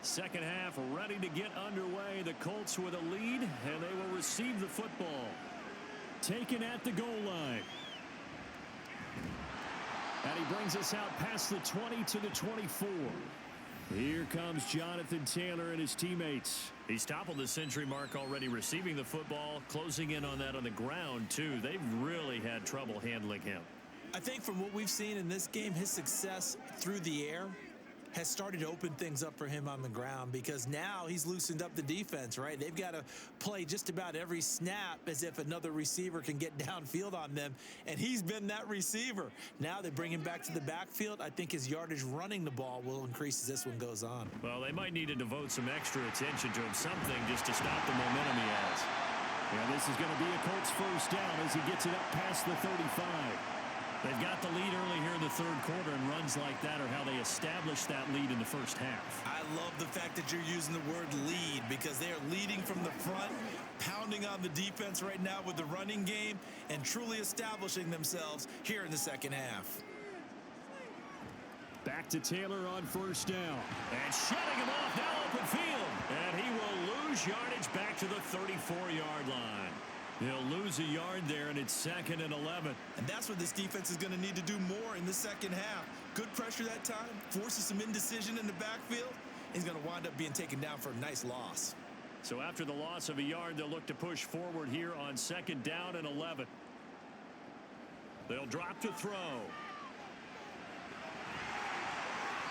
Second half ready to get underway. The Colts with a lead, and they will receive the football. Taken at the goal line. And he brings us out past the 20 to the 24. Here comes Jonathan Taylor and his teammates. He's toppled the century mark already receiving the football, closing in on that on the ground, too. They've really had trouble handling him. I think from what we've seen in this game, his success through the air has started to open things up for him on the ground because now he's loosened up the defense, right? They've got to play just about every snap as if another receiver can get downfield on them, and he's been that receiver. Now they bring him back to the backfield. I think his yardage running the ball will increase as this one goes on. Well, they might need to devote some extra attention to him, something just to stop the momentum he has. Yeah, this is going to be a Colts first down as he gets it up past the 35. They've got the lead early here in the third quarter, and runs like that are how they establish that lead in the first half. I love the fact that you're using the word lead because they are leading from the front, pounding on the defense right now with the running game, and truly establishing themselves here in the second half. Back to Taylor on first down. And shutting him off now open field. And he will lose yardage back to the 34-yard line. He'll lose a yard there, and it's 2nd and 11. And that's what this defense is going to need to do more in the second half. Good pressure that time, forces some indecision in the backfield. He's going to wind up being taken down for a nice loss. So after the loss of a yard, they'll look to push forward here on 2nd down and 11. They'll drop to throw.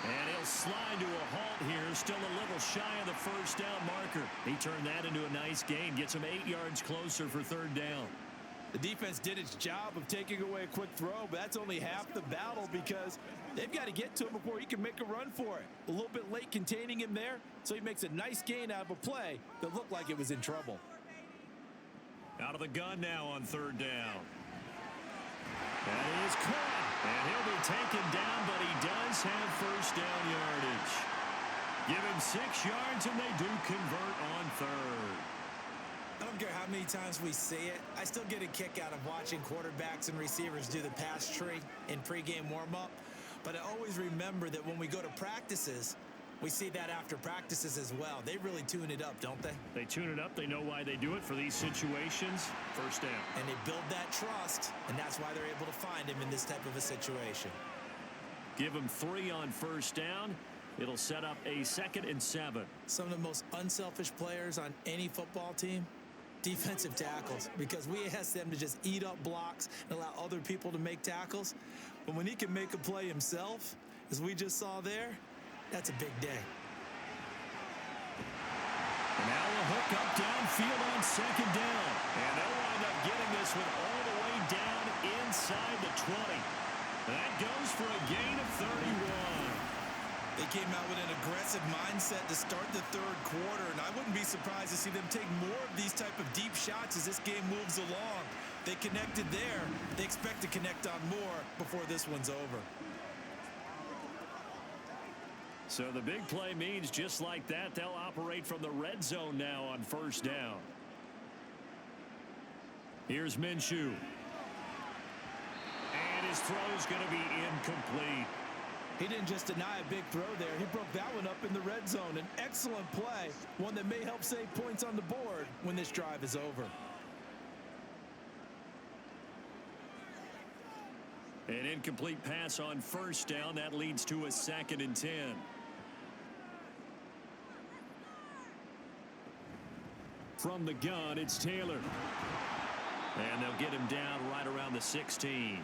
And he'll slide to a halt here, still a little shy of the first down marker. He turned that into a nice gain, gets him 8 yards closer for 3rd down. The defense did its job of taking away a quick throw, but that's only half the battle because they've got to get to him before he can make a run for it. A little bit late containing him there, so he makes a nice gain out of a play that looked like it was in trouble. Out of the gun now on 3rd down. That is caught. And he'll be taken down, but he does have first down yardage. Give him 6 yards, and they do convert on 3rd. I don't care how many times we see it. I still get a kick out of watching quarterbacks and receivers do the pass tree in pregame warm-up. But I always remember that when we go to practices, we see that after practices as well. They really tune it up, don't they? They tune it up. They know why they do it for these situations. First down. And they build that trust, and that's why they're able to find him in this type of a situation. Give him 3 on first down. It'll set up a 2nd and 7. Some of the most unselfish players on any football team, defensive tackles, because we ask them to just eat up blocks and allow other people to make tackles. But when he can make a play himself, as we just saw there, that's a big day. Now a hook up downfield on 2nd down. And they'll wind up getting this one all the way down inside the 20. That goes for a gain of 31. They came out with an aggressive mindset to start the third quarter, and I wouldn't be surprised to see them take more of these type of deep shots as this game moves along. They connected there. They expect to connect on more before this one's over. So the big play means just like that, they'll operate from the red zone now on first down. Here's Minshew. And his throw's going to be incomplete. He didn't just deny a big throw there. He broke that one up in the red zone. An excellent play, one that may help save points on the board when this drive is over. An incomplete pass on first down. That leads to a 2nd and 10. From the gun, it's Taylor. And they'll get him down right around the 16.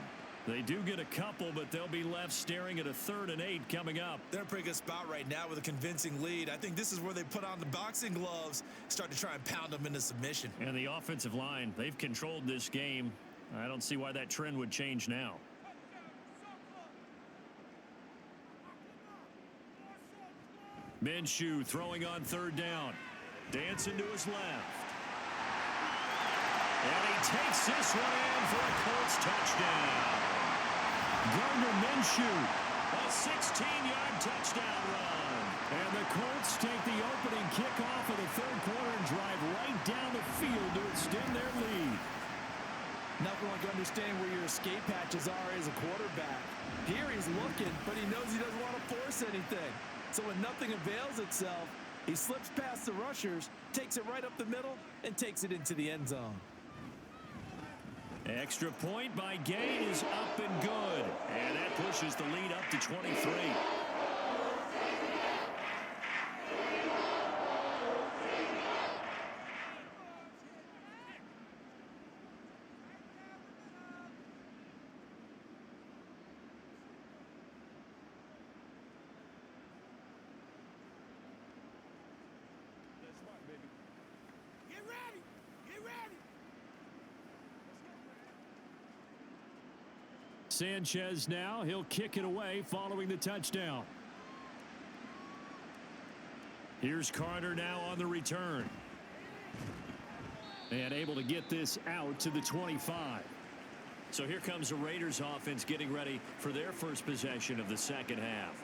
They do get a couple, but they'll be left staring at a 3rd and 8 coming up. They're in a pretty good spot right now with a convincing lead. I think this is where they put on the boxing gloves, start to try and pound them into submission. And the offensive line, they've controlled this game. I don't see why that trend would change now. Minshew throwing on 3rd down. Dancing to his left. And he takes this one in for a Colts touchdown. Gardner Minshew, a 16-yard touchdown run. And the Colts take the opening kickoff of the 3rd quarter and drive right down the field to extend their lead. Nothing like understanding where your escape patches are as a quarterback. Here he's looking, but he knows he doesn't want to force anything. So when nothing avails itself, he slips past the rushers, takes it right up the middle, and takes it into the end zone. Extra point by Gay is up and good. And that pushes the lead up to 23. Get ready. Get ready. Sanchez now, he'll kick it away following the touchdown. Here's Carter now on the return. And able to get this out to the 25. So here comes the Raiders offense getting ready for their first possession of the second half.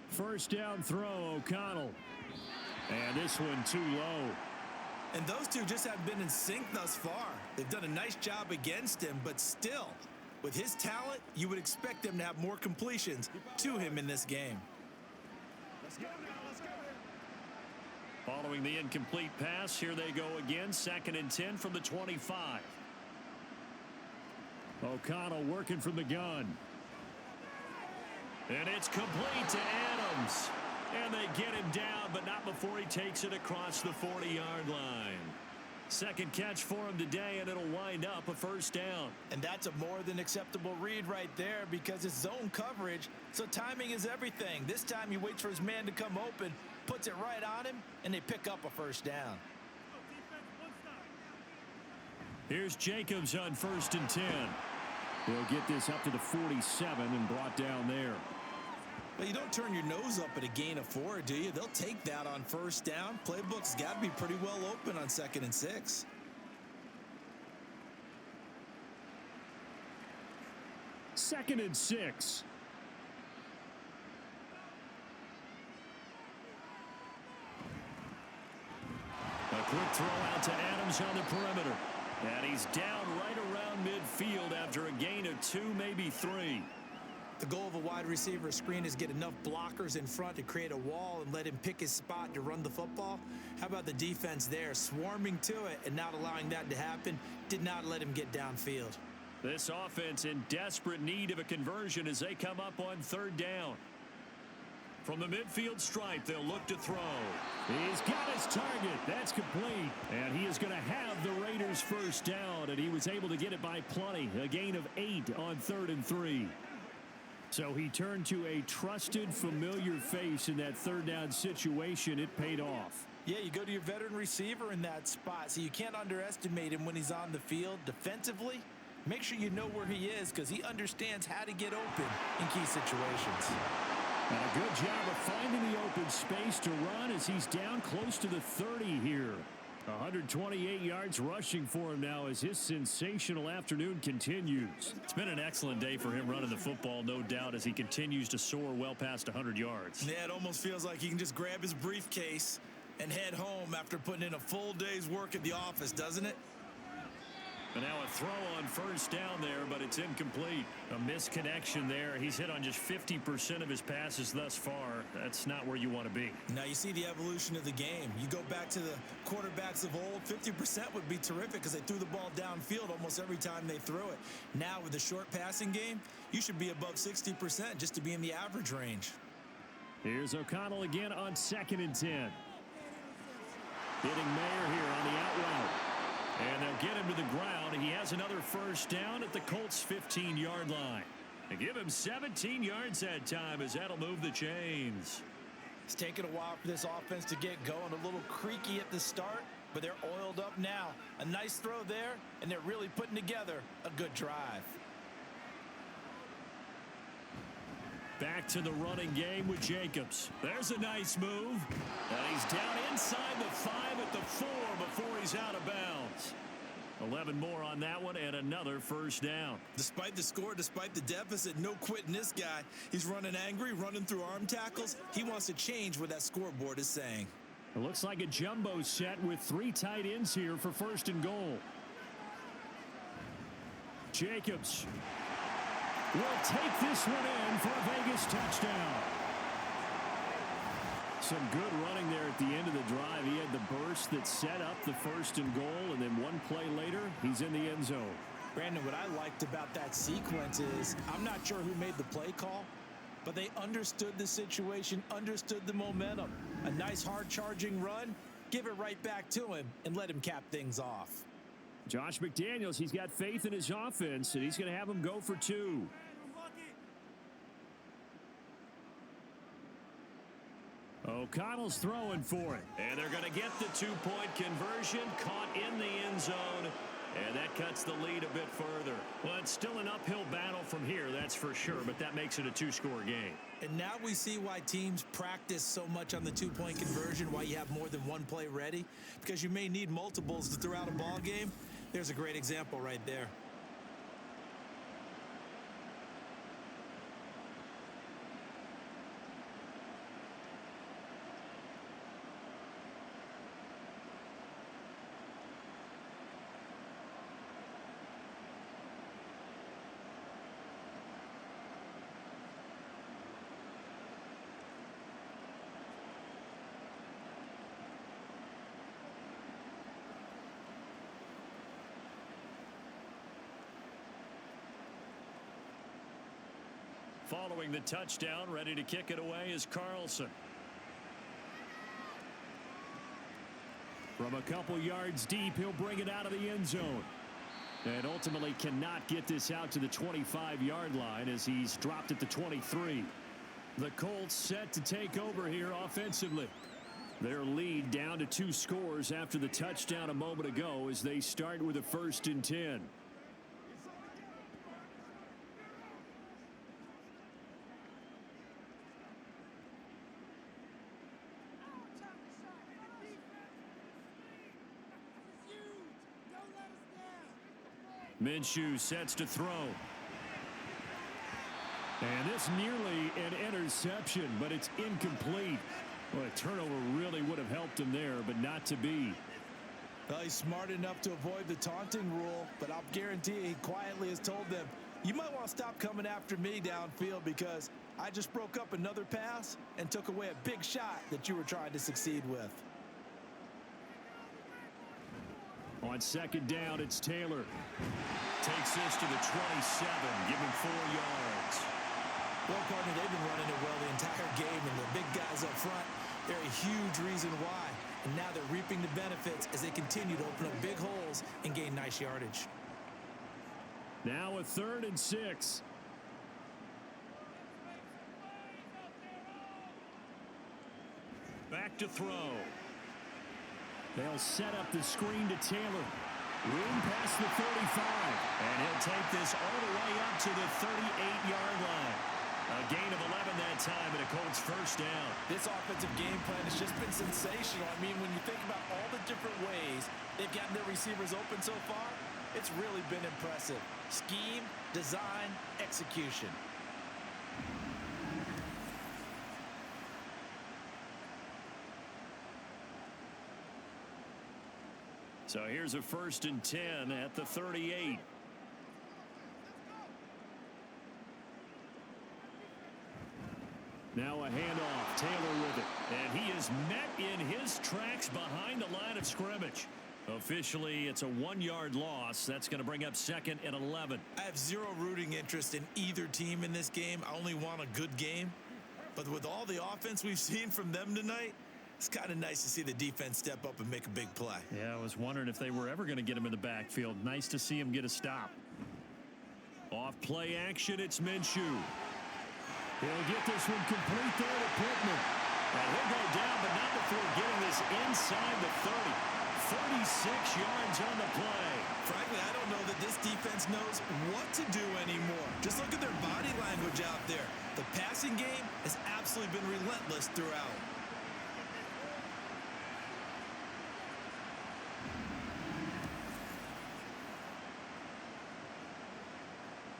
First down throw, O'Connell. And this one too low. And those two just haven't been in sync thus far. They've done a nice job against him, but still, with his talent, you would expect them to have more completions to him in this game. Following the incomplete pass, here they go again. 2nd and 10 from the 25. O'Connell working from the gun. And it's complete to Adams. And they get him down, but not before he takes it across the 40-yard line. Second catch for him today, and it'll wind up a first down. And that's a more than acceptable read right there because it's zone coverage, so timing is everything. This time he waits for his man to come open, puts it right on him, and they pick up a first down. Here's Jacobs on 1st and 10. They'll get this up to the 47 and brought down there. Well, you don't turn your nose up at a gain of 4, do you? They'll take that on first down. Playbook's got to be pretty well open on 2nd and 6. Second and 6. A quick throw out to Adams on the perimeter. And he's down right around midfield after a gain of 2, maybe 3. The goal of a wide receiver screen is get enough blockers in front to create a wall and let him pick his spot to run the football. How about the defense there, swarming to it and not allowing that to happen? Did not let him get downfield. This offense in desperate need of a conversion as they come up on 3rd down. From the midfield stripe, they'll look to throw. He's got his target. That's complete. And he is going to have the Raiders first down, and he was able to get it by plenty. A gain of 8 on 3rd and 3. So he turned to a trusted, familiar face in that 3rd down situation. It paid off. Yeah, you go to your veteran receiver in that spot, so you can't underestimate him when he's on the field. Defensively, make sure you know where he is because he understands how to get open in key situations. And a good job of finding the open space to run as he's down close to the 30 here. 128 yards rushing for him now as his sensational afternoon continues. It's been an excellent day for him running the football, no doubt, as he continues to soar well past 100 yards. Yeah, it almost feels like he can just grab his briefcase and head home after putting in a full day's work at the office, doesn't it? And now a throw on first down there, but it's incomplete. A misconnection there. He's hit on just 50% of his passes thus far. That's not where you want to be. Now you see the evolution of the game. You go back to the quarterbacks of old, 50% would be terrific because they threw the ball downfield almost every time they threw it. Now with the short passing game, you should be above 60% just to be in the average range. Here's O'Connell again on 2nd and 10. Hitting Mayer here on the out route. And they'll get him to the ground. He has another first down at the Colts' 15-yard line. They give him 17 yards that time as that'll move the chains. It's taken a while for this offense to get going. A little creaky at the start, but they're oiled up now. A nice throw there, and they're really putting together a good drive. Back to the running game with Jacobs. There's a nice move. And he's down inside the 5 at the 4 before he's out of bounds. 11 more on that one and another first down. Despite the score, despite the deficit, no quitting this guy. He's running angry, running through arm tackles. He wants to change what that scoreboard is saying. It looks like a jumbo set with 3 tight ends here for 1st and goal. Jacobs will take this one in for a Vegas touchdown. Some good running there at the end of the drive. He had the burst that set up the 1st and goal, and then one play later, he's in the end zone. Brandon, what I liked about that sequence is I'm not sure who made the play call, but they understood the situation, understood the momentum. A nice hard-charging run, give it right back to him, and let him cap things off. Josh McDaniels, he's got faith in his offense, and he's going to have him go for 2. O'Connell's throwing for it. And they're going to get the 2-point conversion, caught in the end zone, and that cuts the lead a bit further. Well, it's still an uphill battle from here, that's for sure, but that makes it a 2-score game. And now we see why teams practice so much on the 2-point conversion, why you have more than one play ready, because you may need multiples to throw out a ball game. There's a great example right there. Following the touchdown, ready to kick it away is Carlson. From a couple yards deep, he'll bring it out of the end zone. And ultimately cannot get this out to the 25-yard line as he's dropped at the 23. The Colts set to take over here offensively. Their lead down to 2 scores after the touchdown a moment ago as they start with a 1st and 10. Minshew sets to throw. And this nearly an interception, but it's incomplete. Well, a turnover really would have helped him there, but not to be. Well, he's smart enough to avoid the taunting rule, but I'll guarantee he quietly has told them, you might want to stop coming after me downfield because I just broke up another pass and took away a big shot that you were trying to succeed with. On 2nd down, it's Taylor. Takes this to the 27, giving 4 yards. Well, partner, they've been running it well the entire game, and the big guys up front, they're a huge reason why. And now they're reaping the benefits as they continue to open up big holes and gain nice yardage. Now a 3rd and 6. Back to throw. They'll set up the screen to Taylor. Room past the 35. And he'll take this all the way up to the 38-yard line. A gain of 11 that time and a Colts 1st down. This offensive game plan has just been sensational. I mean, when you think about all the different ways they've gotten their receivers open so far, it's really been impressive. Scheme, design, execution. So here's a 1st and 10 at the 38. Now a handoff. Taylor with it. And he is met in his tracks behind the line of scrimmage. Officially, it's a 1-yard loss. That's going to bring up 2nd and 11. I have zero rooting interest in either team in this game. I only want a good game. But with all the offense we've seen from them tonight, it's kind of nice to see the defense step up and make a big play. Yeah, I was wondering if they were ever going to get him in the backfield. Nice to see him get a stop. Off play action, it's Minshew. He'll get this one complete there to Pittman. And he'll go down, but not before getting this inside the 30. 36 yards on the play. Frankly, I don't know that this defense knows what to do anymore. Just look at their body language out there. The passing game has absolutely been relentless throughout.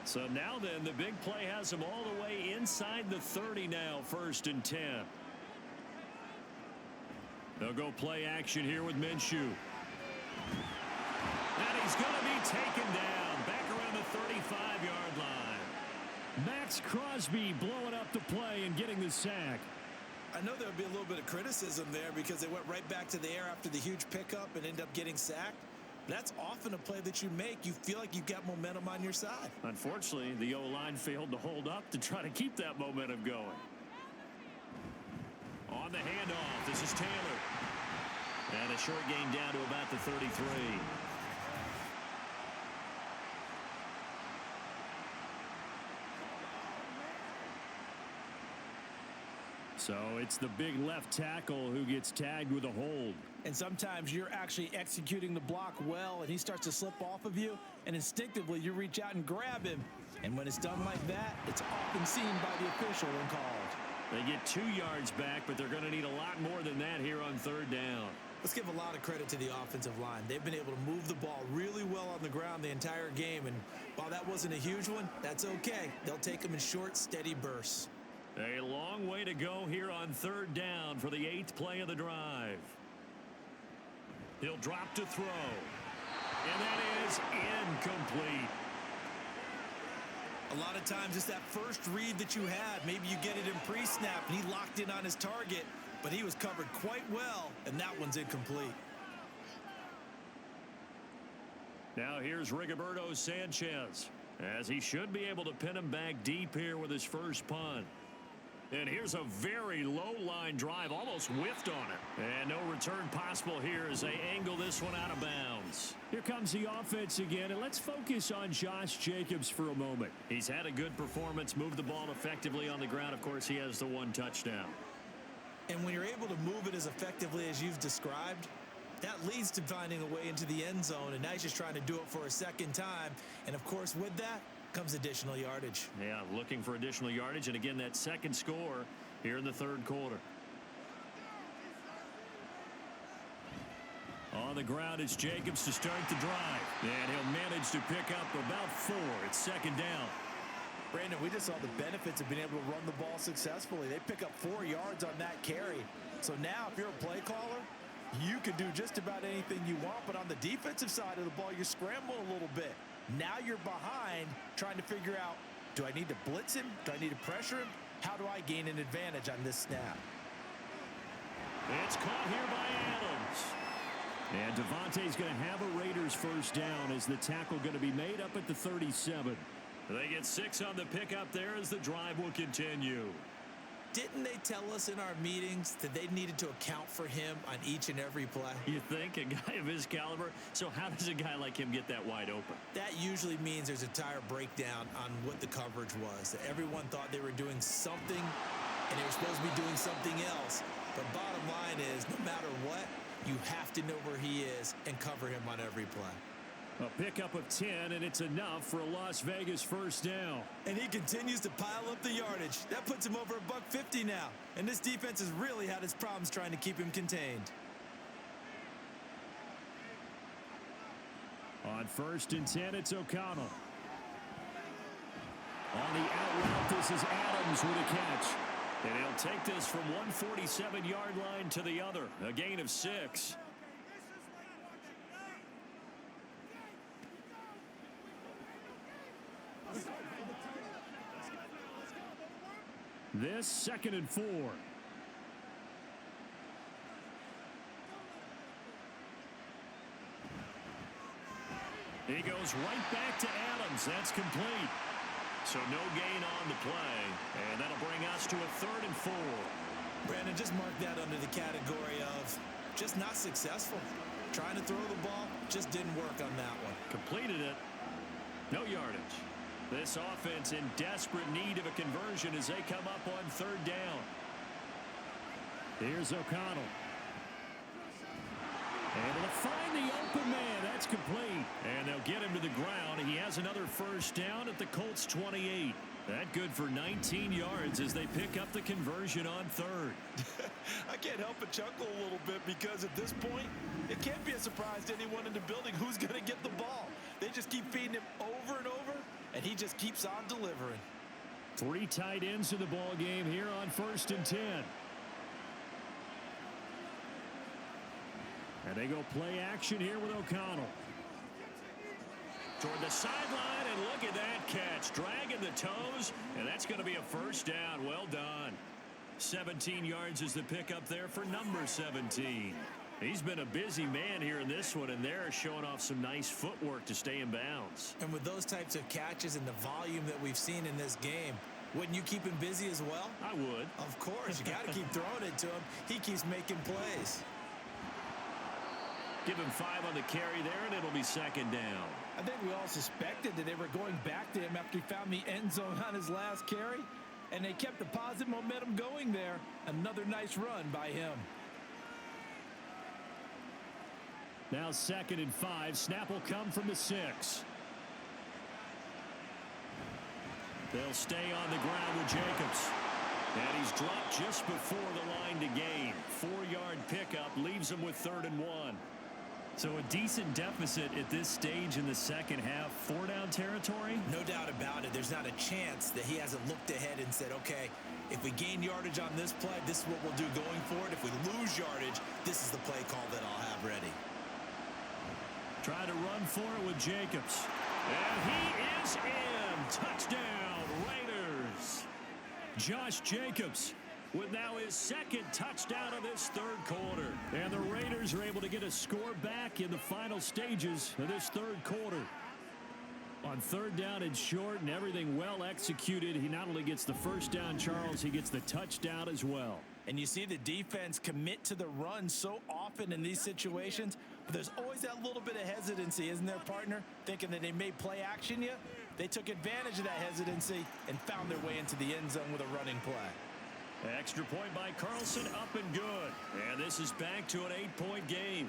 So now then, the big play has him all the way inside the 30 now, 1st and 10. They'll go play action here with Minshew. And he's going to be taken down back around the 35-yard line. Max Crosby blowing up the play and getting the sack. I know there'll be a little bit of criticism there because they went right back to the air after the huge pickup and ended up getting sacked. That's often a play that you make. You feel like you've got momentum on your side. Unfortunately, the O-line failed to hold up to try to keep that momentum going. On the handoff, this is Taylor. And a short gain down to about the 33. So it's the big left tackle who gets tagged with a hold. And sometimes you're actually executing the block well, and he starts to slip off of you, and instinctively you reach out and grab him. And when it's done like that, it's often seen by the official and called. They get 2 yards back, but they're going to need a lot more than that here on 3rd down. Let's give a lot of credit to the offensive line. They've been able to move the ball really well on the ground the entire game, and while that wasn't a huge one, that's okay. They'll take them in short, steady bursts. A long way to go here on 3rd down for the 8th play of the drive. He'll drop to throw. And that is incomplete. A lot of times it's that first read that you had. Maybe you get it in pre-snap, and he locked in on his target, but he was covered quite well, and that one's incomplete. Now here's Rigoberto Sanchez, as he should be able to pin him back deep here with his first punt. And here's a very low line drive, almost whiffed on it. And no return possible here as they angle this one out of bounds. Here comes the offense again, and let's focus on Josh Jacobs for a moment. He's had a good performance, moved the ball effectively on the ground. Of course, he has the 1 touchdown. And when you're able to move it as effectively as you've described, that leads to finding a way into the end zone, and now he's just trying to do it for a second time. And, of course, with that comes additional yardage. Yeah, looking for additional yardage, and again, that second score here in the 3rd quarter. On the ground, it's Jacobs to start the drive, and he'll manage to pick up about 4. It's 2nd down. Brandon, we just saw the benefits of being able to run the ball successfully. They pick up 4 yards on that carry. So now, if you're a play caller, you can do just about anything you want, but on the defensive side of the ball, you scramble a little bit. Now you're behind trying to figure out, do I need to blitz him? Do I need to pressure him? How do I gain an advantage on this snap? It's caught here by Adams. And Devontae's going to have a Raiders first down as the tackle going to be made up at the 37. They get 6 on the pickup there as the drive will continue. Didn't they tell us in our meetings that they needed to account for him on each and every play? You think? A guy of his caliber? So how does a guy like him get that wide open? That usually means there's a tire breakdown on what the coverage was. That everyone thought they were doing something, and they were supposed to be doing something else. But bottom line is, no matter what, you have to know where he is and cover him on every play. A pickup of 10, and it's enough for a Las Vegas first down. And he continues to pile up the yardage. That puts him over $150 now. And this defense has really had its problems trying to keep him contained. On 1st and 10, it's O'Connell. On the out route, this is Adams with a catch. And he'll take this from 147-yard line to the other. A gain of 6. This 2nd and 4. He goes right back to Adams. That's complete. So no gain on the play. And that'll bring us to a 3rd and 4. Brandon, just mark that under the category of just not successful. Trying to throw the ball, just didn't work on that one. Completed it. No yardage. This offense in desperate need of a conversion as they come up on 3rd down. Here's O'Connell. Able to find the open man. That's complete. And they'll get him to the ground. He has another 1st down at the Colts 28. That good for 19 yards as they pick up the conversion on 3rd. I can't help but chuckle a little bit because at this point, it can't be a surprise to anyone in the building who's going to get the ball. They just keep feeding him over and over, and he just keeps on delivering. 3 tight ends in the ball game here on 1st and 10. And they go play action here with O'Connell. Toward the sideline, and look at that catch. Dragging the toes, and that's going to be a 1st down. Well done. 17 yards is the pickup there for number 17. He's been a busy man here in this one, and they're showing off some nice footwork to stay in bounds. And with those types of catches and the volume that we've seen in this game, wouldn't you keep him busy as well? I would. Of course. You got to keep throwing it to him. He keeps making plays. Give him 5 on the carry there, and it'll be 2nd down. I think we all suspected that they were going back to him after he found the end zone on his last carry, and they kept the positive momentum going there. Another nice run by him. Now 2nd and 5. Snap will come from the 6. They'll stay on the ground with Jacobs. And he's dropped just before the line to gain. 4-yard pickup leaves him with 3rd and 1. So a decent deficit at this stage in the second half. 4-down territory? No doubt about it. There's not a chance that he hasn't looked ahead and said, okay, if we gain yardage on this play, this is what we'll do going forward. If we lose yardage, this is the play call that I'll have ready. Try to run for it with Jacobs. And he is in. Touchdown, Raiders. Josh Jacobs with now his 2nd touchdown of this 3rd quarter. And the Raiders are able to get a score back in the final stages of this 3rd quarter. On 3rd down and short and everything well executed, he not only gets the 1st down, Charles, he gets the touchdown as well. And you see the defense commit to the run so often in these situations, but there's always that little bit of hesitancy, isn't there, partner? Thinking that they may play action you. They took advantage of that hesitancy and found their way into the end zone with a running play. Extra point by Carlson, up and good. And this is back to an 8-point game.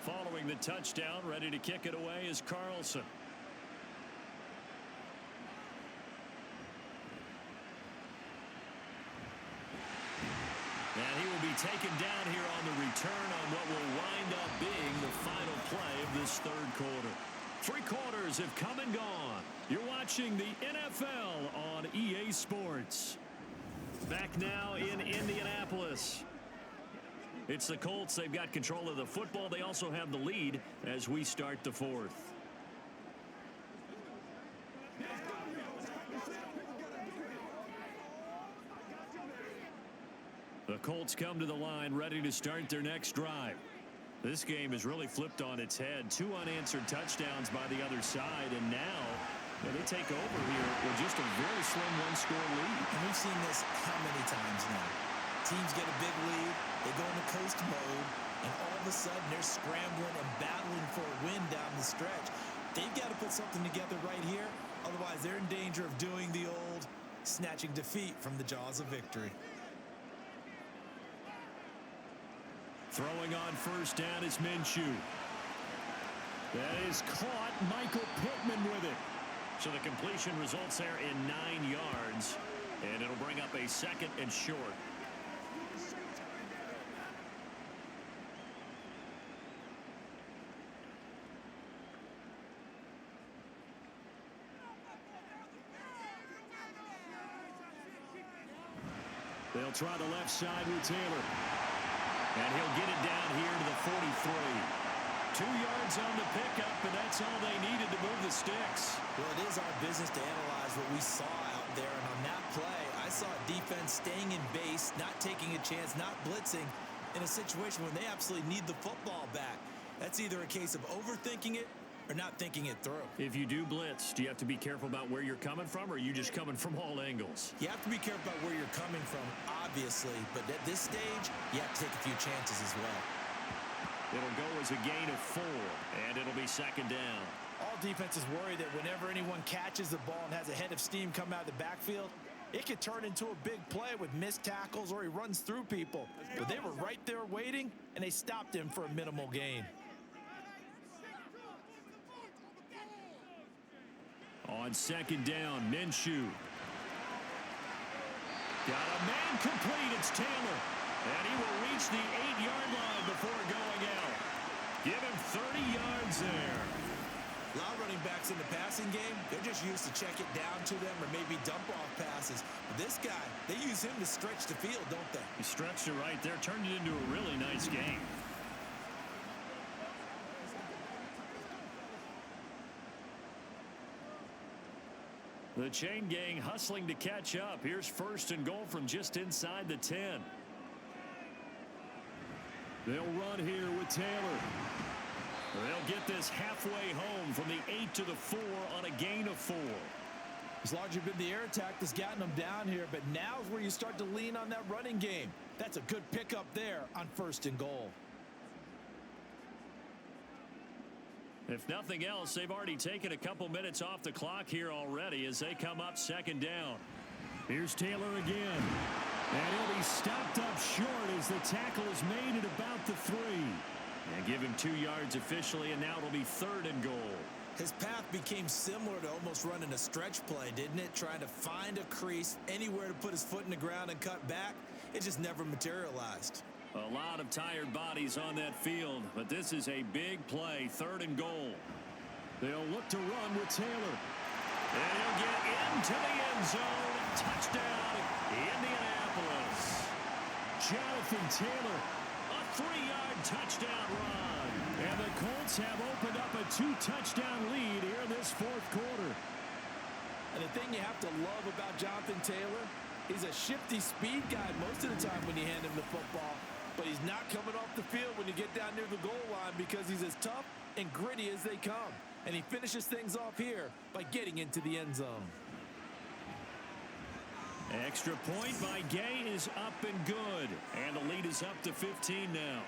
Following the touchdown, ready to kick it away is Carlson. And he will be taken down here on the return on what will wind up being the final play of this 3rd quarter. 3 quarters have come and gone. You're watching the NFL on EA Sports. Back now in Indianapolis. It's the Colts. They've got control of the football. They also have the lead as we start the 4th. The Colts come to the line ready to start their next drive. This game is really flipped on its head. 2 unanswered touchdowns by the other side, and now they take over here with just a very slim 1-score lead. And we've seen this how many times now? Teams get a big lead, they go into coast mode, and all of a sudden they're scrambling and battling for a win down the stretch. They've got to put something together right here, otherwise they're in danger of doing the old snatching defeat from the jaws of victory. Throwing on 1st down is Minshew. That is caught. Michael Pittman with it. So the completion results there in 9 yards, and it'll bring up a 2nd and short. They'll try the left side with Taylor. And he'll get it down here to the 43. 2 yards on the pickup, and that's all they needed to move the sticks. Well, it is our business to analyze what we saw out there, and on that play, I saw defense staying in base, not taking a chance, not blitzing in a situation when they absolutely need the football back. That's either a case of overthinking it or not thinking it through. If you do blitz, do you have to be careful about where you're coming from, or are you just coming from all angles? You have to be careful about where you're coming from, obviously, but at this stage, you have to take a few chances as well. It'll go as a gain of 4, and it'll be second down. All defenses worry that whenever anyone catches the ball and has a head of steam come out of the backfield, it could turn into a big play with missed tackles or he runs through people. But they were right there waiting, and they stopped him for a minimal gain. On second down, Minshew. Got a man complete. It's Taylor. And he will reach the 8-yard line before going out. Give him 30 yards there. A lot of running backs in the passing game, they're just used to check it down to them or maybe dump off passes. But this guy, they use him to stretch the field, don't they? He stretched it right there, turned it into a really nice game. The chain gang hustling to catch up. Here's first and goal from just inside the 10. They'll run here with Taylor. They'll get this halfway home from the 8 to the 4 on a gain of 4. It's largely been the air attack that's gotten them down here, but now is where you start to lean on that running game. That's a good pickup there on first and goal. If nothing else, they've already taken a couple minutes off the clock here already as they come up second down. Here's Taylor again. And he'll be stopped up short as the tackle is made at about the 3. And give him 2 yards officially, and now it'll be third and goal. His path became similar to almost running a stretch play, didn't it? Trying to find a crease, anywhere to put his foot in the ground and cut back. It just never materialized. A lot of tired bodies on that field, but this is a big play, third and goal. They'll look to run with Taylor. And he'll get into the end zone. Touchdown, Indianapolis. Jonathan Taylor, a 3-yard touchdown run. And the Colts have opened up a 2-touchdown lead here in this fourth quarter. And the thing you have to love about Jonathan Taylor, he's a shifty speed guy most of the time when you hand him the football. But he's not coming off the field when you get down near the goal line because he's as tough and gritty as they come. And he finishes things off here by getting into the end zone. Extra point by Gay is up and good. And the lead is up to 15 now.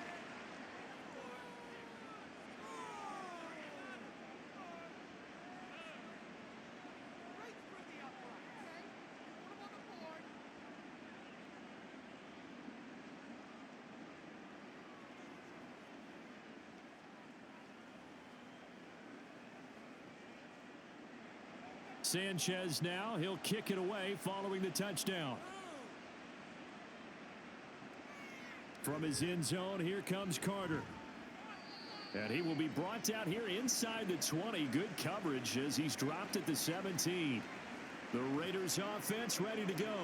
Sanchez now, he'll kick it away following the touchdown. From his end zone, here comes Carter. And he will be brought out here inside the 20. Good coverage as he's dropped at the 17. The Raiders offense ready to go.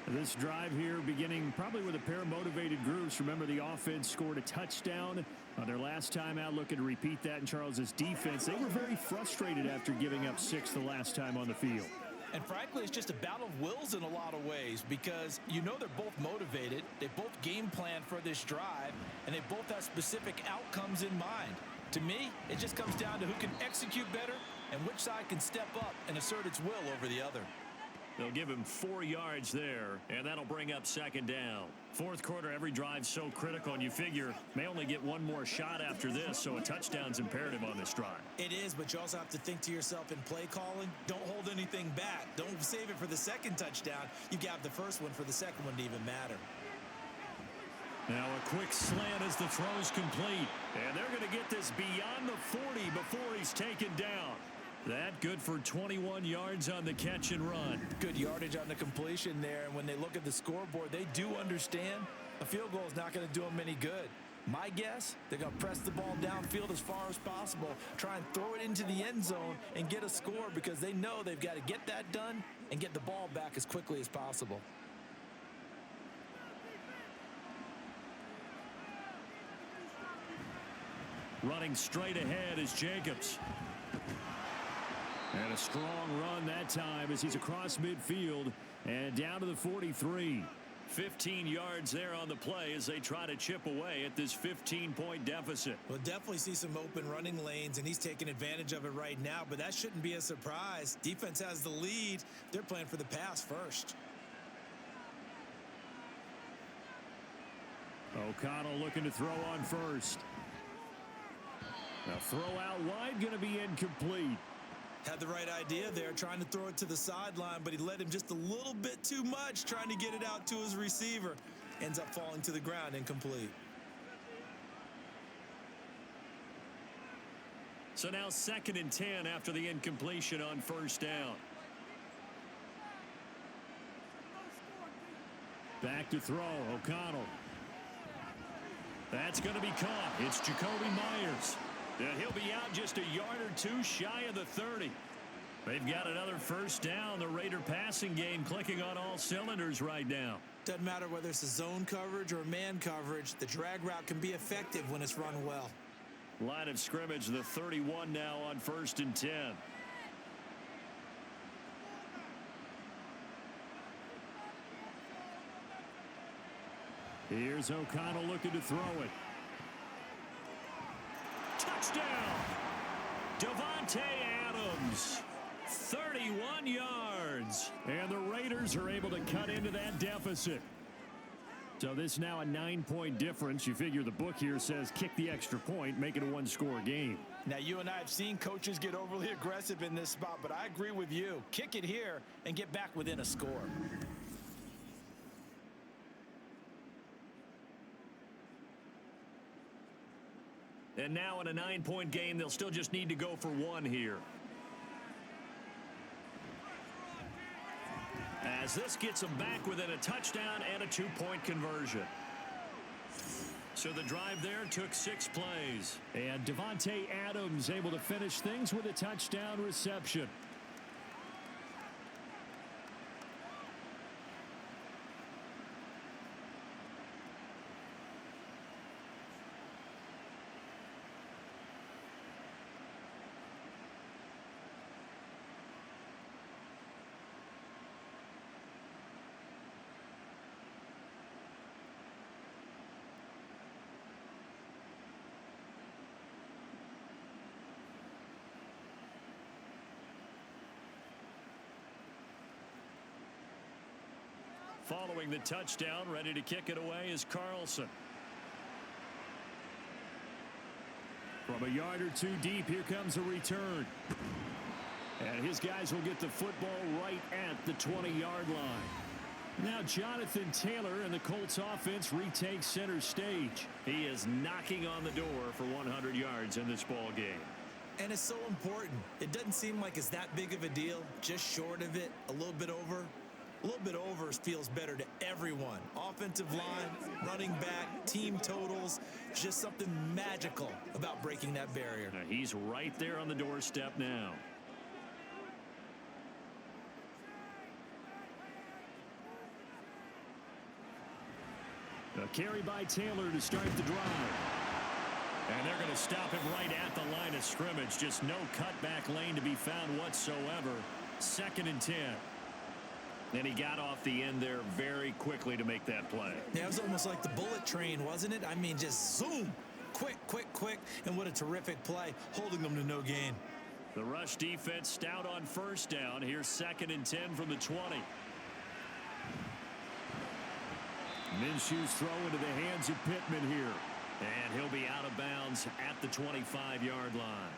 This drive here beginning probably with a pair of motivated groups. Remember, the offense scored a touchdown on their last time out. Looking to repeat that in Charles's defense. They were very frustrated after giving up 6 the last time on the field. And frankly, it's just a battle of wills in a lot of ways because you know they're both motivated. They both game plan for this drive, and they both have specific outcomes in mind. To me, it just comes down to who can execute better and which side can step up and assert its will over the other. They'll give him 4 yards there, and that'll bring up second down. Fourth quarter, every drive's so critical, and you figure may only get one more shot after this, so a touchdown's imperative on this drive. It is, but you also have to think to yourself in play calling, don't hold anything back. Don't save it for the second touchdown. You got the first one for the second one to even matter. Now a quick slant as the throw's complete, and they're going to get this beyond the 40 before he's taken down. That good for 21 yards on the catch and run. Good yardage on the completion there, and when they look at the scoreboard, they do understand a field goal is not going to do them any good. My guess, they're going to press the ball downfield as far as possible, try and throw it into the end zone and get a score because they know they've got to get that done and get the ball back as quickly as possible. Running straight ahead is Jacobs. And a strong run that time as he's across midfield and down to the 43. 15 yards there on the play as they try to chip away at this 15-point deficit. We'll definitely see some open running lanes, and he's taking advantage of it right now, but that shouldn't be a surprise. Defense has the lead. They're playing for the pass first. O'Connell looking to throw on first. Now throw out wide, going to be incomplete. Had the right idea there, trying to throw it to the sideline, but he led him just a little bit too much, trying to get it out to his receiver. Ends up falling to the ground, incomplete. So now 2nd and 10 after the incompletion on first down. Back to throw, O'Connell. That's going to be caught. It's Jacoby Myers. And he'll be out just a yard or two shy of the 30. They've got another first down. The Raider passing game clicking on all cylinders right now. Doesn't matter whether it's a zone coverage or man coverage. The drag route can be effective when it's run well. Line of scrimmage, the 31 now on 1st and 10. Here's O'Connell looking to throw it. Touchdown! Davante Adams. 31 yards. And the Raiders are able to cut into that deficit. So this is now a 9-point difference. You figure the book here says kick the extra point, make it a one-score game. Now, you and I have seen coaches get overly aggressive in this spot, but I agree with you. Kick it here and get back within a score. And now in a 9-point game, they'll still just need to go for one here. As this gets them back within a touchdown and a 2-point conversion. So the drive there took 6 plays. And Davante Adams able to finish things with a touchdown reception. Following the touchdown, ready to kick it away is Carlson. From a yard or two deep, here comes a return. And his guys will get the football right at the 20-yard line. Now Jonathan Taylor and the Colts offense retakes center stage. He is knocking on the door for 100 yards in this ball game. And it's so important. It doesn't seem like it's that big of a deal, just short of it, a little bit over. A little bit over feels better to everyone. Offensive line, running back, team totals, just something magical about breaking that barrier. Now he's right there on the doorstep now. A carry by Taylor to start the drive. And they're going to stop him right at the line of scrimmage. Just no cutback lane to be found whatsoever. 2nd and 10. And he got off the end there very quickly to make that play. Yeah, it was almost like the bullet train, wasn't it? I mean, just zoom. Quick, quick, quick. And what a terrific play, holding them to no gain. The rush defense stout on first down. Here's 2nd and 10 from the 20. Minshew's throw into the hands of Pittman here. And he'll be out of bounds at the 25-yard line.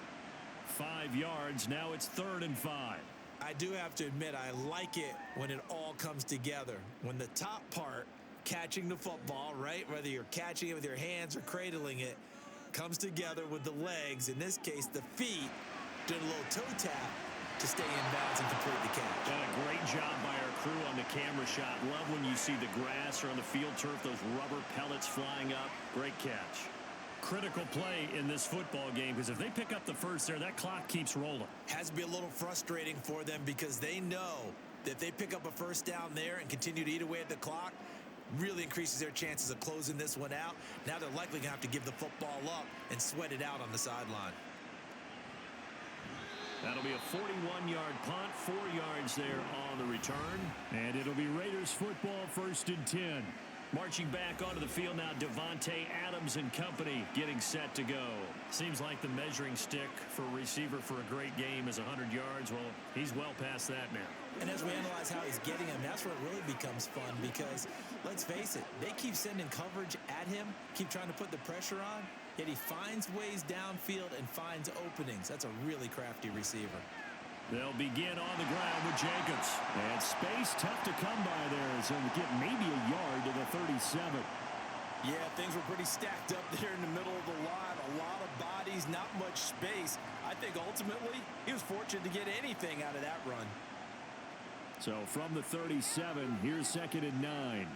5 yards. Now it's 3rd and 5. I do have to admit, I like it when it all comes together. When the top part, catching the football, right, whether you're catching it with your hands or cradling it, comes together with the legs, in this case the feet, doing a little toe tap to stay in bounds and complete the catch. Done a great job by our crew on the camera shot. Love when you see the grass or on the field turf, those rubber pellets flying up. Great catch. Critical play in this football game, because if they pick up the first there, that clock keeps rolling. Has to be a little frustrating for them because they know that if they pick up a first down there and continue to eat away at the clock, really increases their chances of closing this one out. Now they're likely going to have to give the football up and sweat it out on the sideline. That'll be a 41-yard punt, 4 yards there on the return. And it'll be Raiders football, 1st and 10. Marching back onto the field now, Devontae Adams and company getting set to go. Seems like the measuring stick for a receiver for a great game is 100 yards. Well, he's well past that now. And as we analyze how he's getting them, that's where it really becomes fun because, let's face it, they keep sending coverage at him, keep trying to put the pressure on, yet he finds ways downfield and finds openings. That's a really crafty receiver. They'll begin on the ground with Jacobs. And space tough to come by there as he'll get maybe a yard to the 37. Yeah, things were pretty stacked up there in the middle of the line. A lot of bodies, not much space. I think ultimately he was fortunate to get anything out of that run. So from the 37, here's 2nd and 9.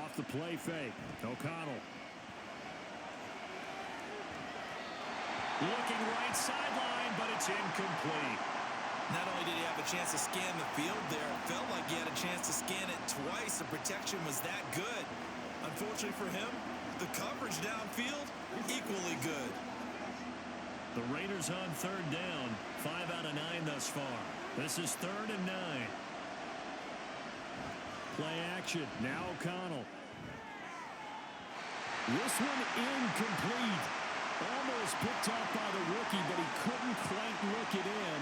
Off the play fake. O'Connell. Looking right sideline, but it's incomplete. Not only did he have a chance to scan the field there, it felt like he had a chance to scan it twice. The protection was that good. Unfortunately for him, the coverage downfield, equally good. The Raiders on 3rd down, 5 out of 9 thus far. This is 3rd and 9. Play action, now O'Connell. This one incomplete. Almost picked up by the rookie, but he couldn't quite look it in.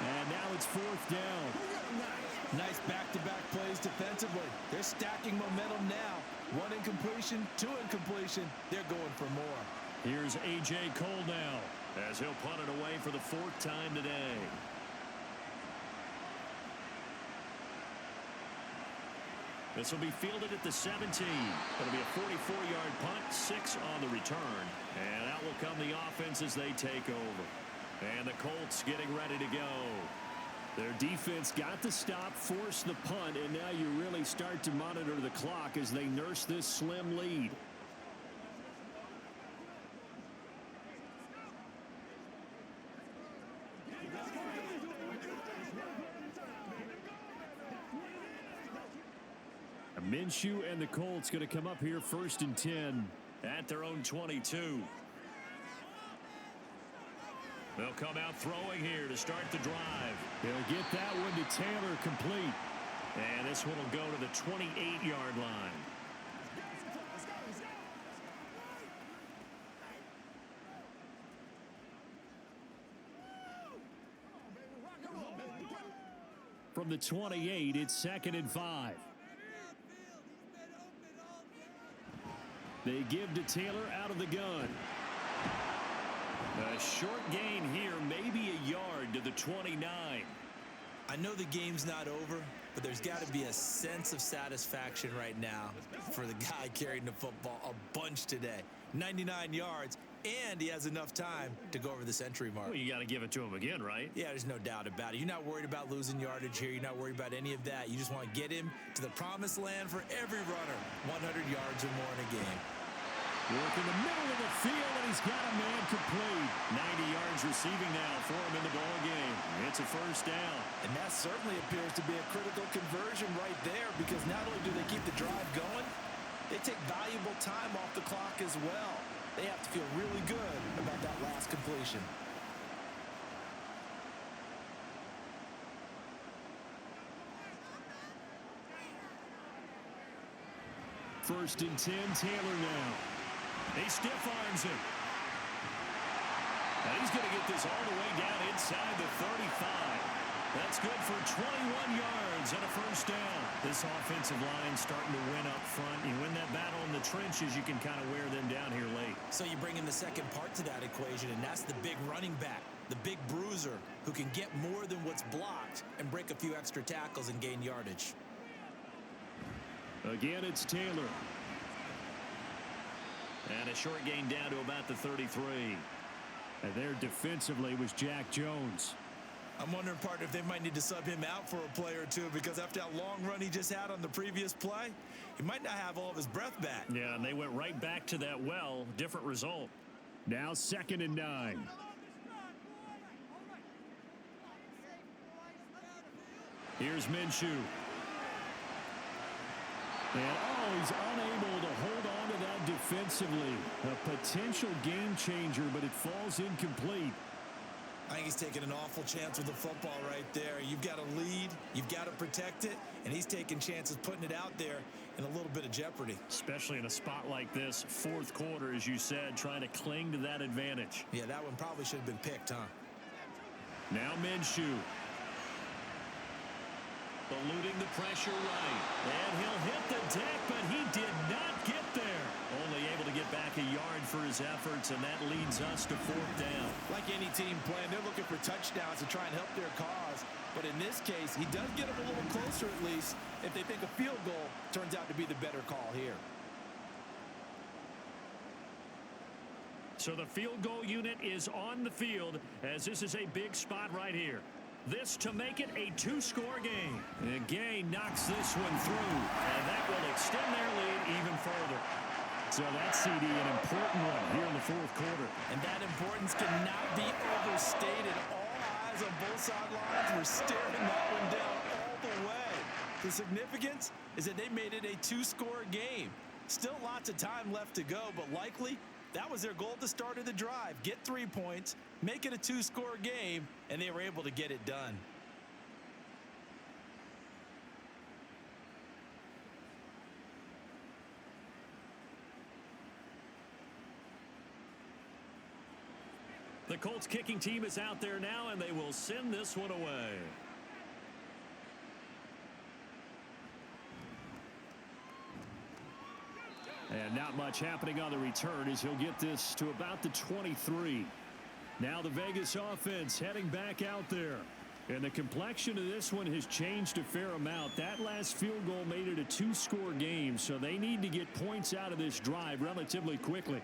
And now it's 4th down. Nice back-to-back plays defensively. They're stacking momentum now. 1 incompletion, 2 incompletion. They're going for more. Here's A.J. Cole now as he'll punt it away for the 4th time today. This will be fielded at the 17. It'll be a 44-yard punt, 6 on the return. And out will come the offense as they take over. And the Colts getting ready to go. Their defense got the stop, forced the punt, and now you really start to monitor the clock as they nurse this slim lead. Minshew and the Colts going to come up here 1st and 10 at their own 22. They'll come out throwing here to start the drive. They'll get that one to Taylor complete. And this one will go to the 28-yard line. From the 28, it's 2nd and 5. They give to Taylor out of the gun. A short gain here, maybe a yard to the 29. I know the game's not over, but there's got to be a sense of satisfaction right now for the guy carrying the football a bunch today. 99 yards, and he has enough time to go over the century mark. Well, you got to give it to him again, right? Yeah, there's no doubt about it. You're not worried about losing yardage here. You're not worried about any of that. You just want to get him to the promised land for every runner. 100 yards or more in a game. Work in the middle of the field, and he's got a man complete. 90 yards receiving now for him in the ball game. It's a 1st down. And that certainly appears to be a critical conversion right there because not only do they keep the drive going, they take valuable time off the clock as well. They have to feel really good about that last completion. First and 10, Taylor now. He stiff arms him. And he's going to get this all the way down inside the 35. That's good for 21 yards and a 1st down. This offensive line starting to win up front. You win that battle in the trenches, you can kind of wear them down here late. So you bring in the second part to that equation, and that's the big running back, the big bruiser, who can get more than what's blocked and break a few extra tackles and gain yardage. Again, it's Taylor. And a short gain down to about the 33. And there defensively was Jack Jones. I'm wondering, partner, if they might need to sub him out for a play or two because after that long run he just had on the previous play, he might not have all of his breath back. Yeah, and they went right back to that well. Different result. Now 2nd and 9. Here's Minshew. And he's unable to hold on to that defensively. A potential game changer, but it falls incomplete. I think he's taking an awful chance with the football right there. You've got to lead, you've got to protect it, and he's taking chances putting it out there in a little bit of jeopardy. Especially in a spot like this, fourth quarter, as you said, trying to cling to that advantage. Yeah, that one probably should have been picked, huh? Now Minshew. Eluding the pressure right. And he'll hit the deck, but he did not get there. Only able to get back a yard for his efforts, and that leads us to fourth down. Like any team playing, they're looking for touchdowns to try and help their cause. But in this case, he does get them a little closer at least if they think a field goal turns out to be the better call here. So the field goal unit is on the field as this is a big spot right here. This to make it a two-score game. And Gay knocks this one through, and that will extend their lead even further. So that's CD, an important one here in the fourth quarter. And that importance cannot be overstated. All eyes on both sidelines were staring that one down all the way. The significance is that they made it a two-score game. Still lots of time left to go, but likely that was their goal at the start of the drive. Get 3 points, make it a two-score game, and they were able to get it done. The Colts kicking team is out there now, and they will send this one away. And not much happening on the return as he'll get this to about the 23. Now the Vegas offense heading back out there. And the complexion of this one has changed a fair amount. That last field goal made it a two-score game, so they need to get points out of this drive relatively quickly.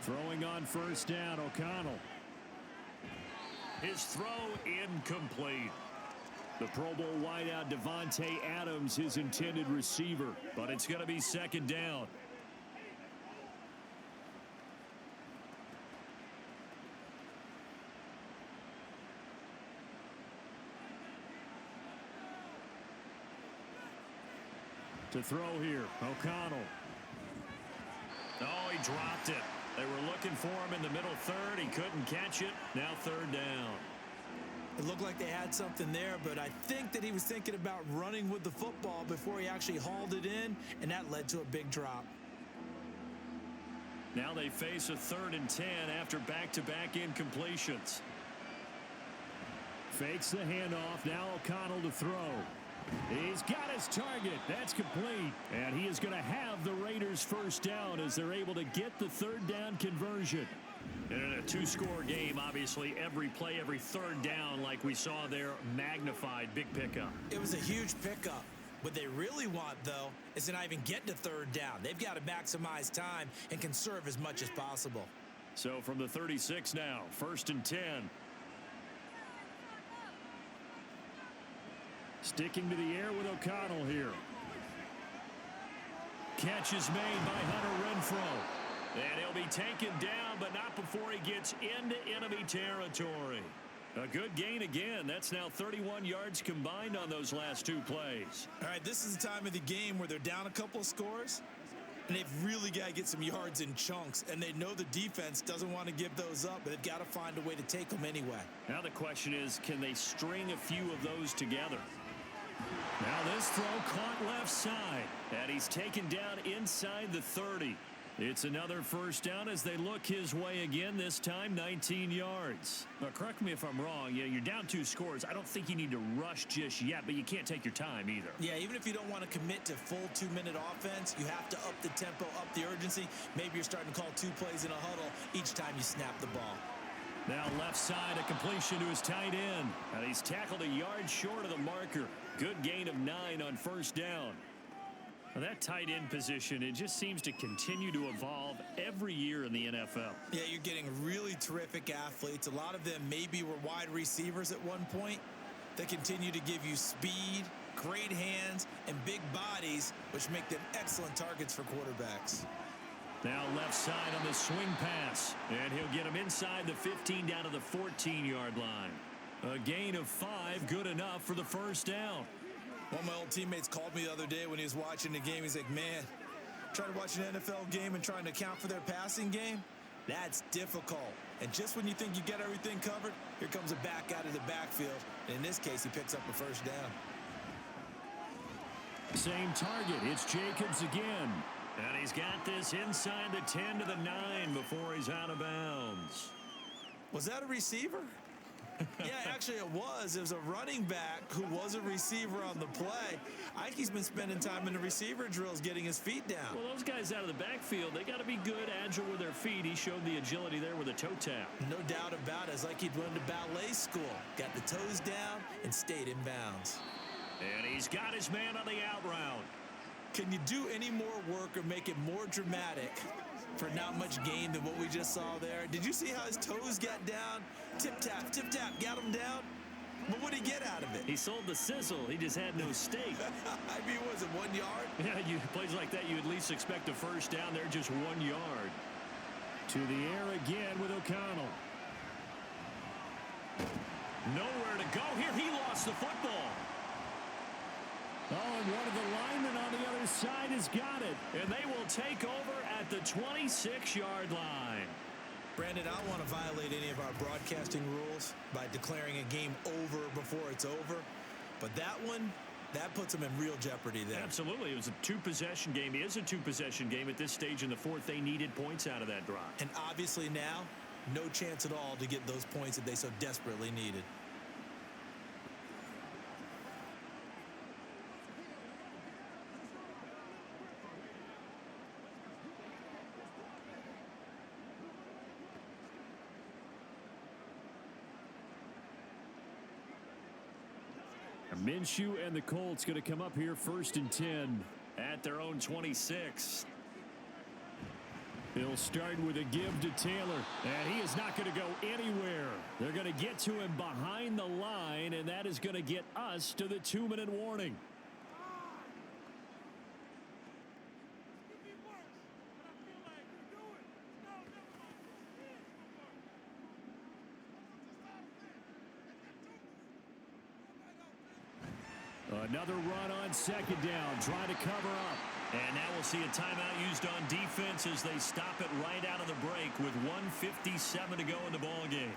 Throwing on first down, O'Connell. His throw incomplete. The Pro Bowl wideout Devontae Adams, his intended receiver, but it's going to be second down. To throw here, O'Connell. Oh, he dropped it. They were looking for him in the middle third. He couldn't catch it. Now third down. It looked like they had something there, but I think that he was thinking about running with the football before he actually hauled it in, and that led to a big drop. Now they face a 3rd and 10 after back-to-back incompletions. Fakes the handoff. Now O'Connell to throw. He's got his target. That's complete. And he is going to have the Raiders first down as they're able to get the third down conversion. And in a two-score game, obviously, every play, every third down, like we saw there, magnified. Big pickup. It was a huge pickup. What they really want, though, is to not even get to third down. They've got to maximize time and conserve as much as possible. So from the 36 now, 1st and 10. Sticking to the air with O'Connell here. Catch is made by Hunter Renfrow. And he'll be taken down, but not before he gets into enemy territory. A good gain again. That's now 31 yards combined on those last two plays. All right, this is the time of the game where they're down a couple of scores, and they've really got to get some yards in chunks, and they know the defense doesn't want to give those up, but they've got to find a way to take them anyway. Now the question is, can they string a few of those together? Now this throw caught left side, and he's taken down inside the 30. It's another first down as they look his way again, this time 19 yards. Now, correct me if I'm wrong. Yeah, you're down 2 scores. I don't think you need to rush just yet, but you can't take your time either. Yeah, even if you don't want to commit to full 2-minute offense, you have to up the tempo, up the urgency. Maybe you're starting to call 2 plays in a huddle each time you snap the ball. Now left side, a completion to his tight end. And he's tackled a yard short of the marker. Good gain of 9 on first down. Now that tight end position, it just seems to continue to evolve every year in the NFL. Yeah, you're getting really terrific athletes. A lot of them maybe were wide receivers at one point. They continue to give you speed great hands, and big bodies, which make them excellent targets for quarterbacks. Now left side on the swing pass, and he'll get him inside the 15 down to the 14-yard line. A gain of 5, good enough for the first down. One of my old teammates called me the other day when he was watching the game. He's like, man, trying to watch an NFL game and trying to account for their passing game, that's difficult. And just when you think you get everything covered, here comes a back out of the backfield. And in this case, he picks up a first down. Same target. It's Jacobs again. And he's got this inside the 10 to the 9 before he's out of bounds. Was that a receiver? Yeah, actually it was. It was a running back who was a receiver on the play. Ike's been spending time in the receiver drills getting his feet down. Well, those guys out of the backfield, they got to be good, agile with their feet. He showed the agility there with a toe tap. No doubt about it. It's like he'd went to ballet school. Got the toes down and stayed in bounds. And he's got his man on the out route. Can you do any more work or make it more dramatic for not much gain than what we just saw there? Did you see how his toes got down? Tip tap, got him down. But what did he get out of it? He sold the sizzle. He just had no steak. I mean, was it 1 yard? Yeah, plays like that, you at least expect a first down there, just 1 yard. To the air again with O'Connell. Nowhere to go here. He lost the football. Oh, and one of the linemen on the other side has got it. And they will take over at the 26-yard line. Brandon, I don't want to violate any of our broadcasting rules by declaring a game over before it's over. But that one, that puts them in real jeopardy there. Absolutely. It was a two-possession game. It is a two-possession game at this stage in the fourth. They needed points out of that drive. And obviously now, no chance at all to get those points that they so desperately needed. Minshew and the Colts going to come up here 1st and 10 at their own 26. He'll start with a give to Taylor, and he is not going to go anywhere. They're going to get to him behind the line, and that is going to get us to the 2-minute warning. Another run on 2nd down, trying to cover up. And now we'll see a timeout used on defense as they stop it right out of the break with 1:57 to go in the ball game.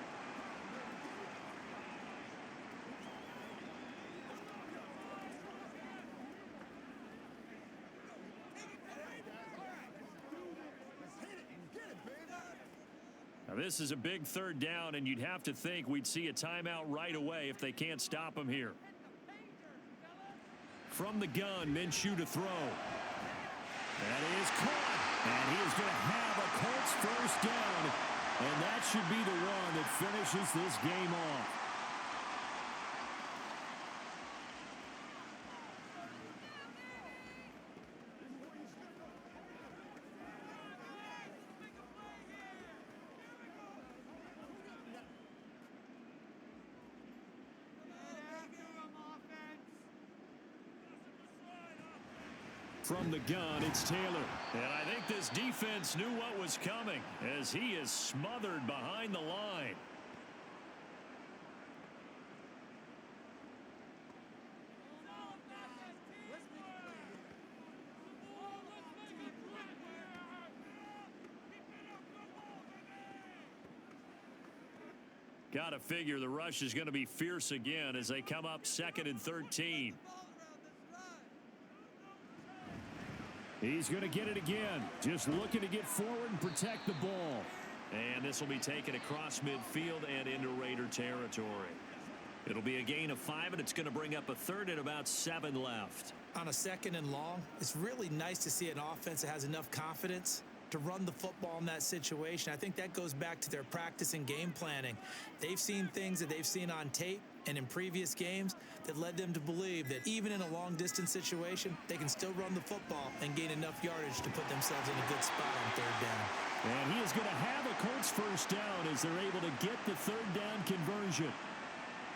Now this is a big 3rd down, and you'd have to think we'd see a timeout right away if they can't stop him here. From the gun, Minshew to throw. That is caught. And he is going to have a Colts first down. And that should be the one that finishes this game off. From the gun, it's Taylor. And I think this defense knew what was coming as he is smothered behind the line. Got to figure the rush is going to be fierce again as they come up 2nd and 13. He's going to get it again. Just looking to get forward and protect the ball. And this will be taken across midfield and into Raider territory. It'll be a gain of 5, and it's going to bring up a 3rd and about 7 left. On a 2nd and long, it's really nice to see an offense that has enough confidence to run the football in that situation. I think that goes back to their practice and game planning. They've seen things that they've seen on tape and in previous games that led them to believe that even in a long-distance situation, they can still run the football and gain enough yardage to put themselves in a good spot on 3rd down. And he is going to have a Colts first down as they're able to get the 3rd down conversion.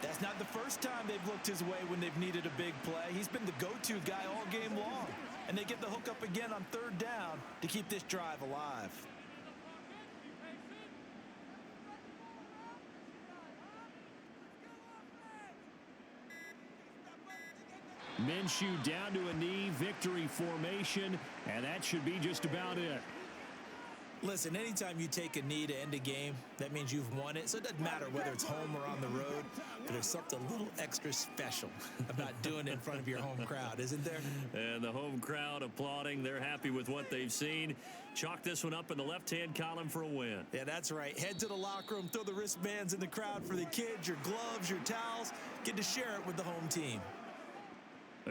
That's not the first time they've looked his way when they've needed a big play. He's been the go-to guy all game long. And they get the hook up again on third down to keep this drive alive. Minshew down to a knee, victory formation, and that should be just about it. Listen, anytime you take a knee to end a game, that means you've won it. So it doesn't matter whether it's home or on the road, but there's something a little extra special about doing it in front of your home crowd, isn't there? And the home crowd applauding. They're happy with what they've seen. Chalk this one up in the left-hand column for a win. Yeah, that's right. Head to the locker room, throw the wristbands in the crowd for the kids, your gloves, your towels. Get to share it with the home team.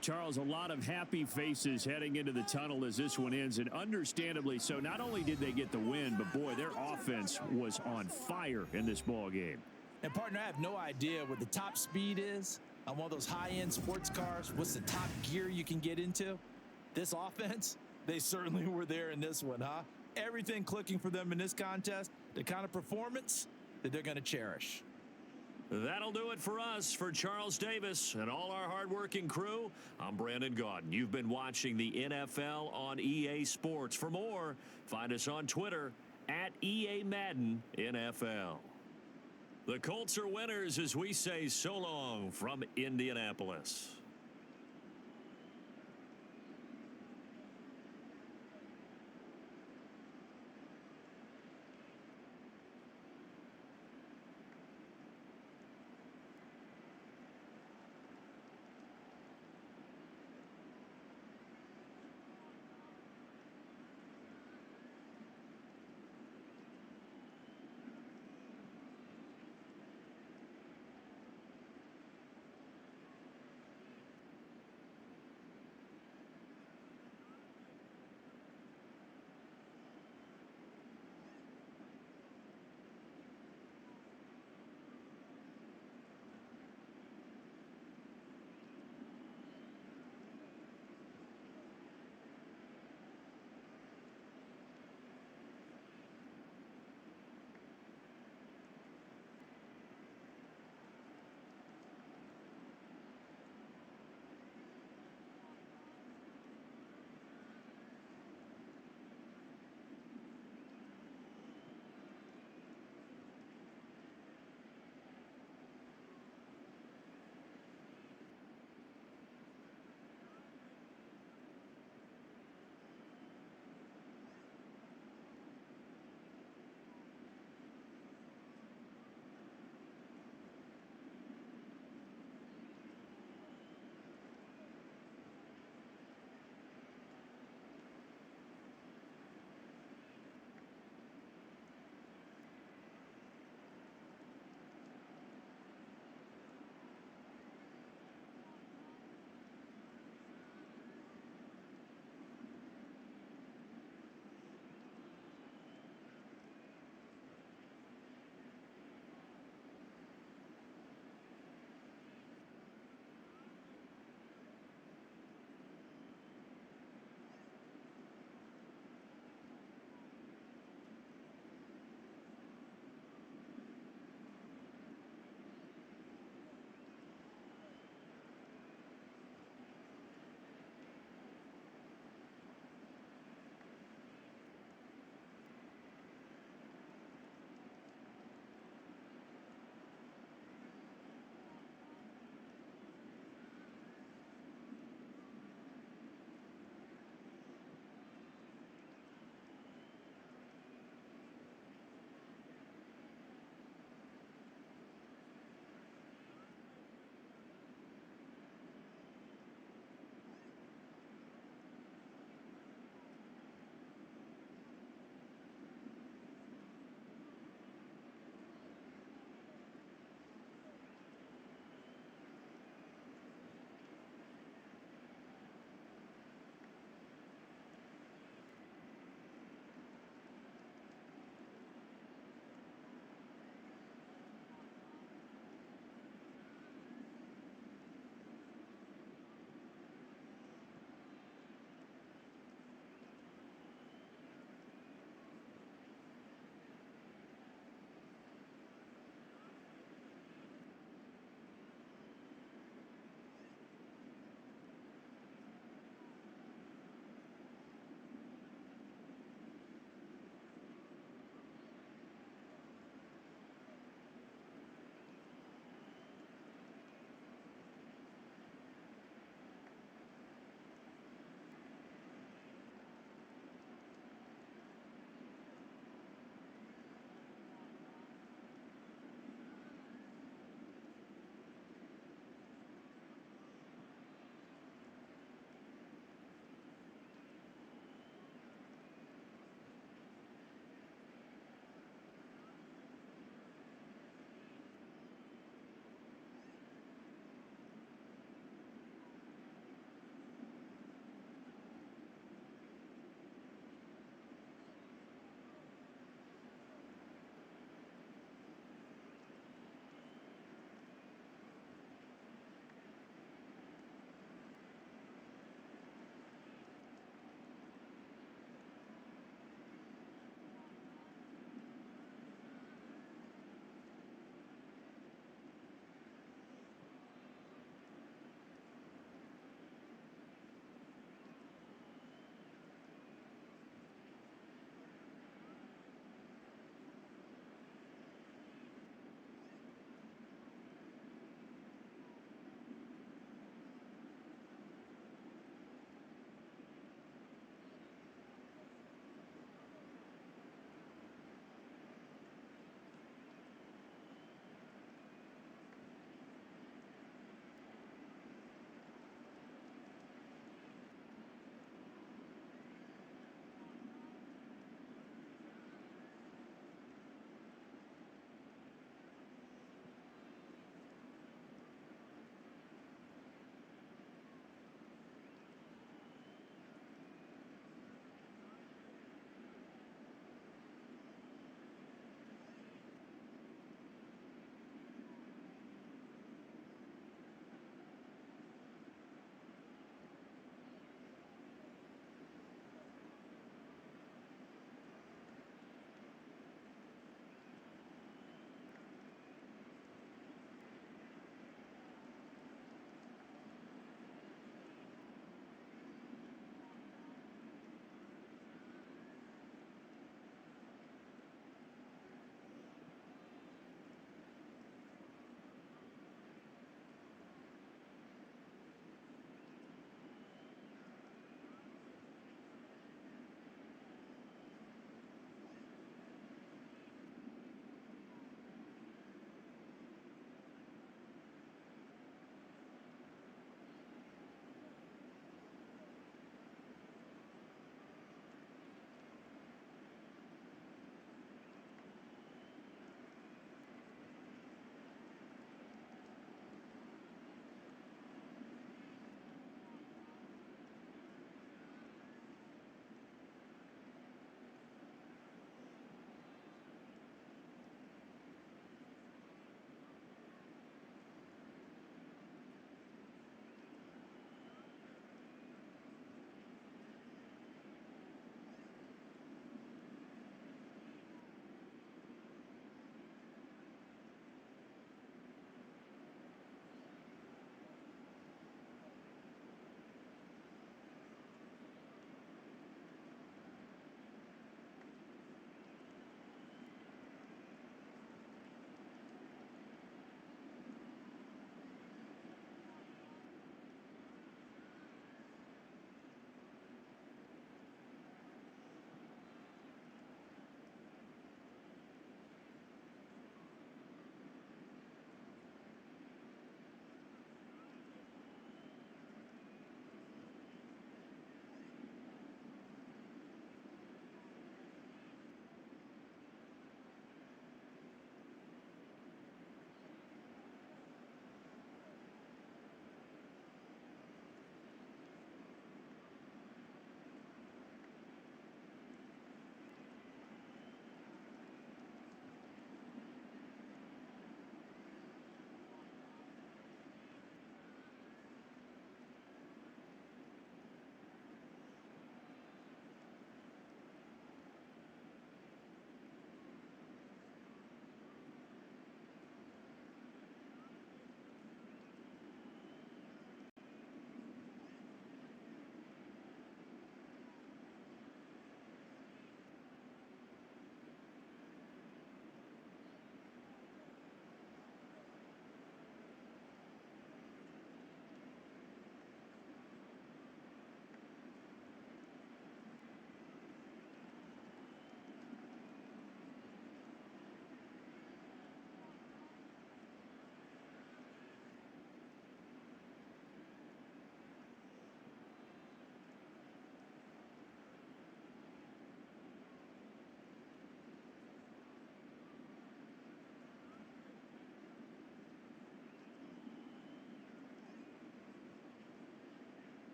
Charles, a lot of happy faces heading into the tunnel as this one ends, and understandably so. Not only did they get the win, but boy, their offense was on fire in this ball game. And partner, I have no idea what the top speed is on one of those high-end sports cars. What's the top gear you can get into? This offense, they certainly were there in this one, huh? Everything clicking for them in this contest, the kind of performance that they're going to cherish. That'll do it for us. For Charles Davis and all our hardworking crew, I'm Brandon Gaudin. You've been watching the NFL on EA Sports. For more, find us on Twitter at EA Madden NFL. The Colts are winners as we say so long from Indianapolis.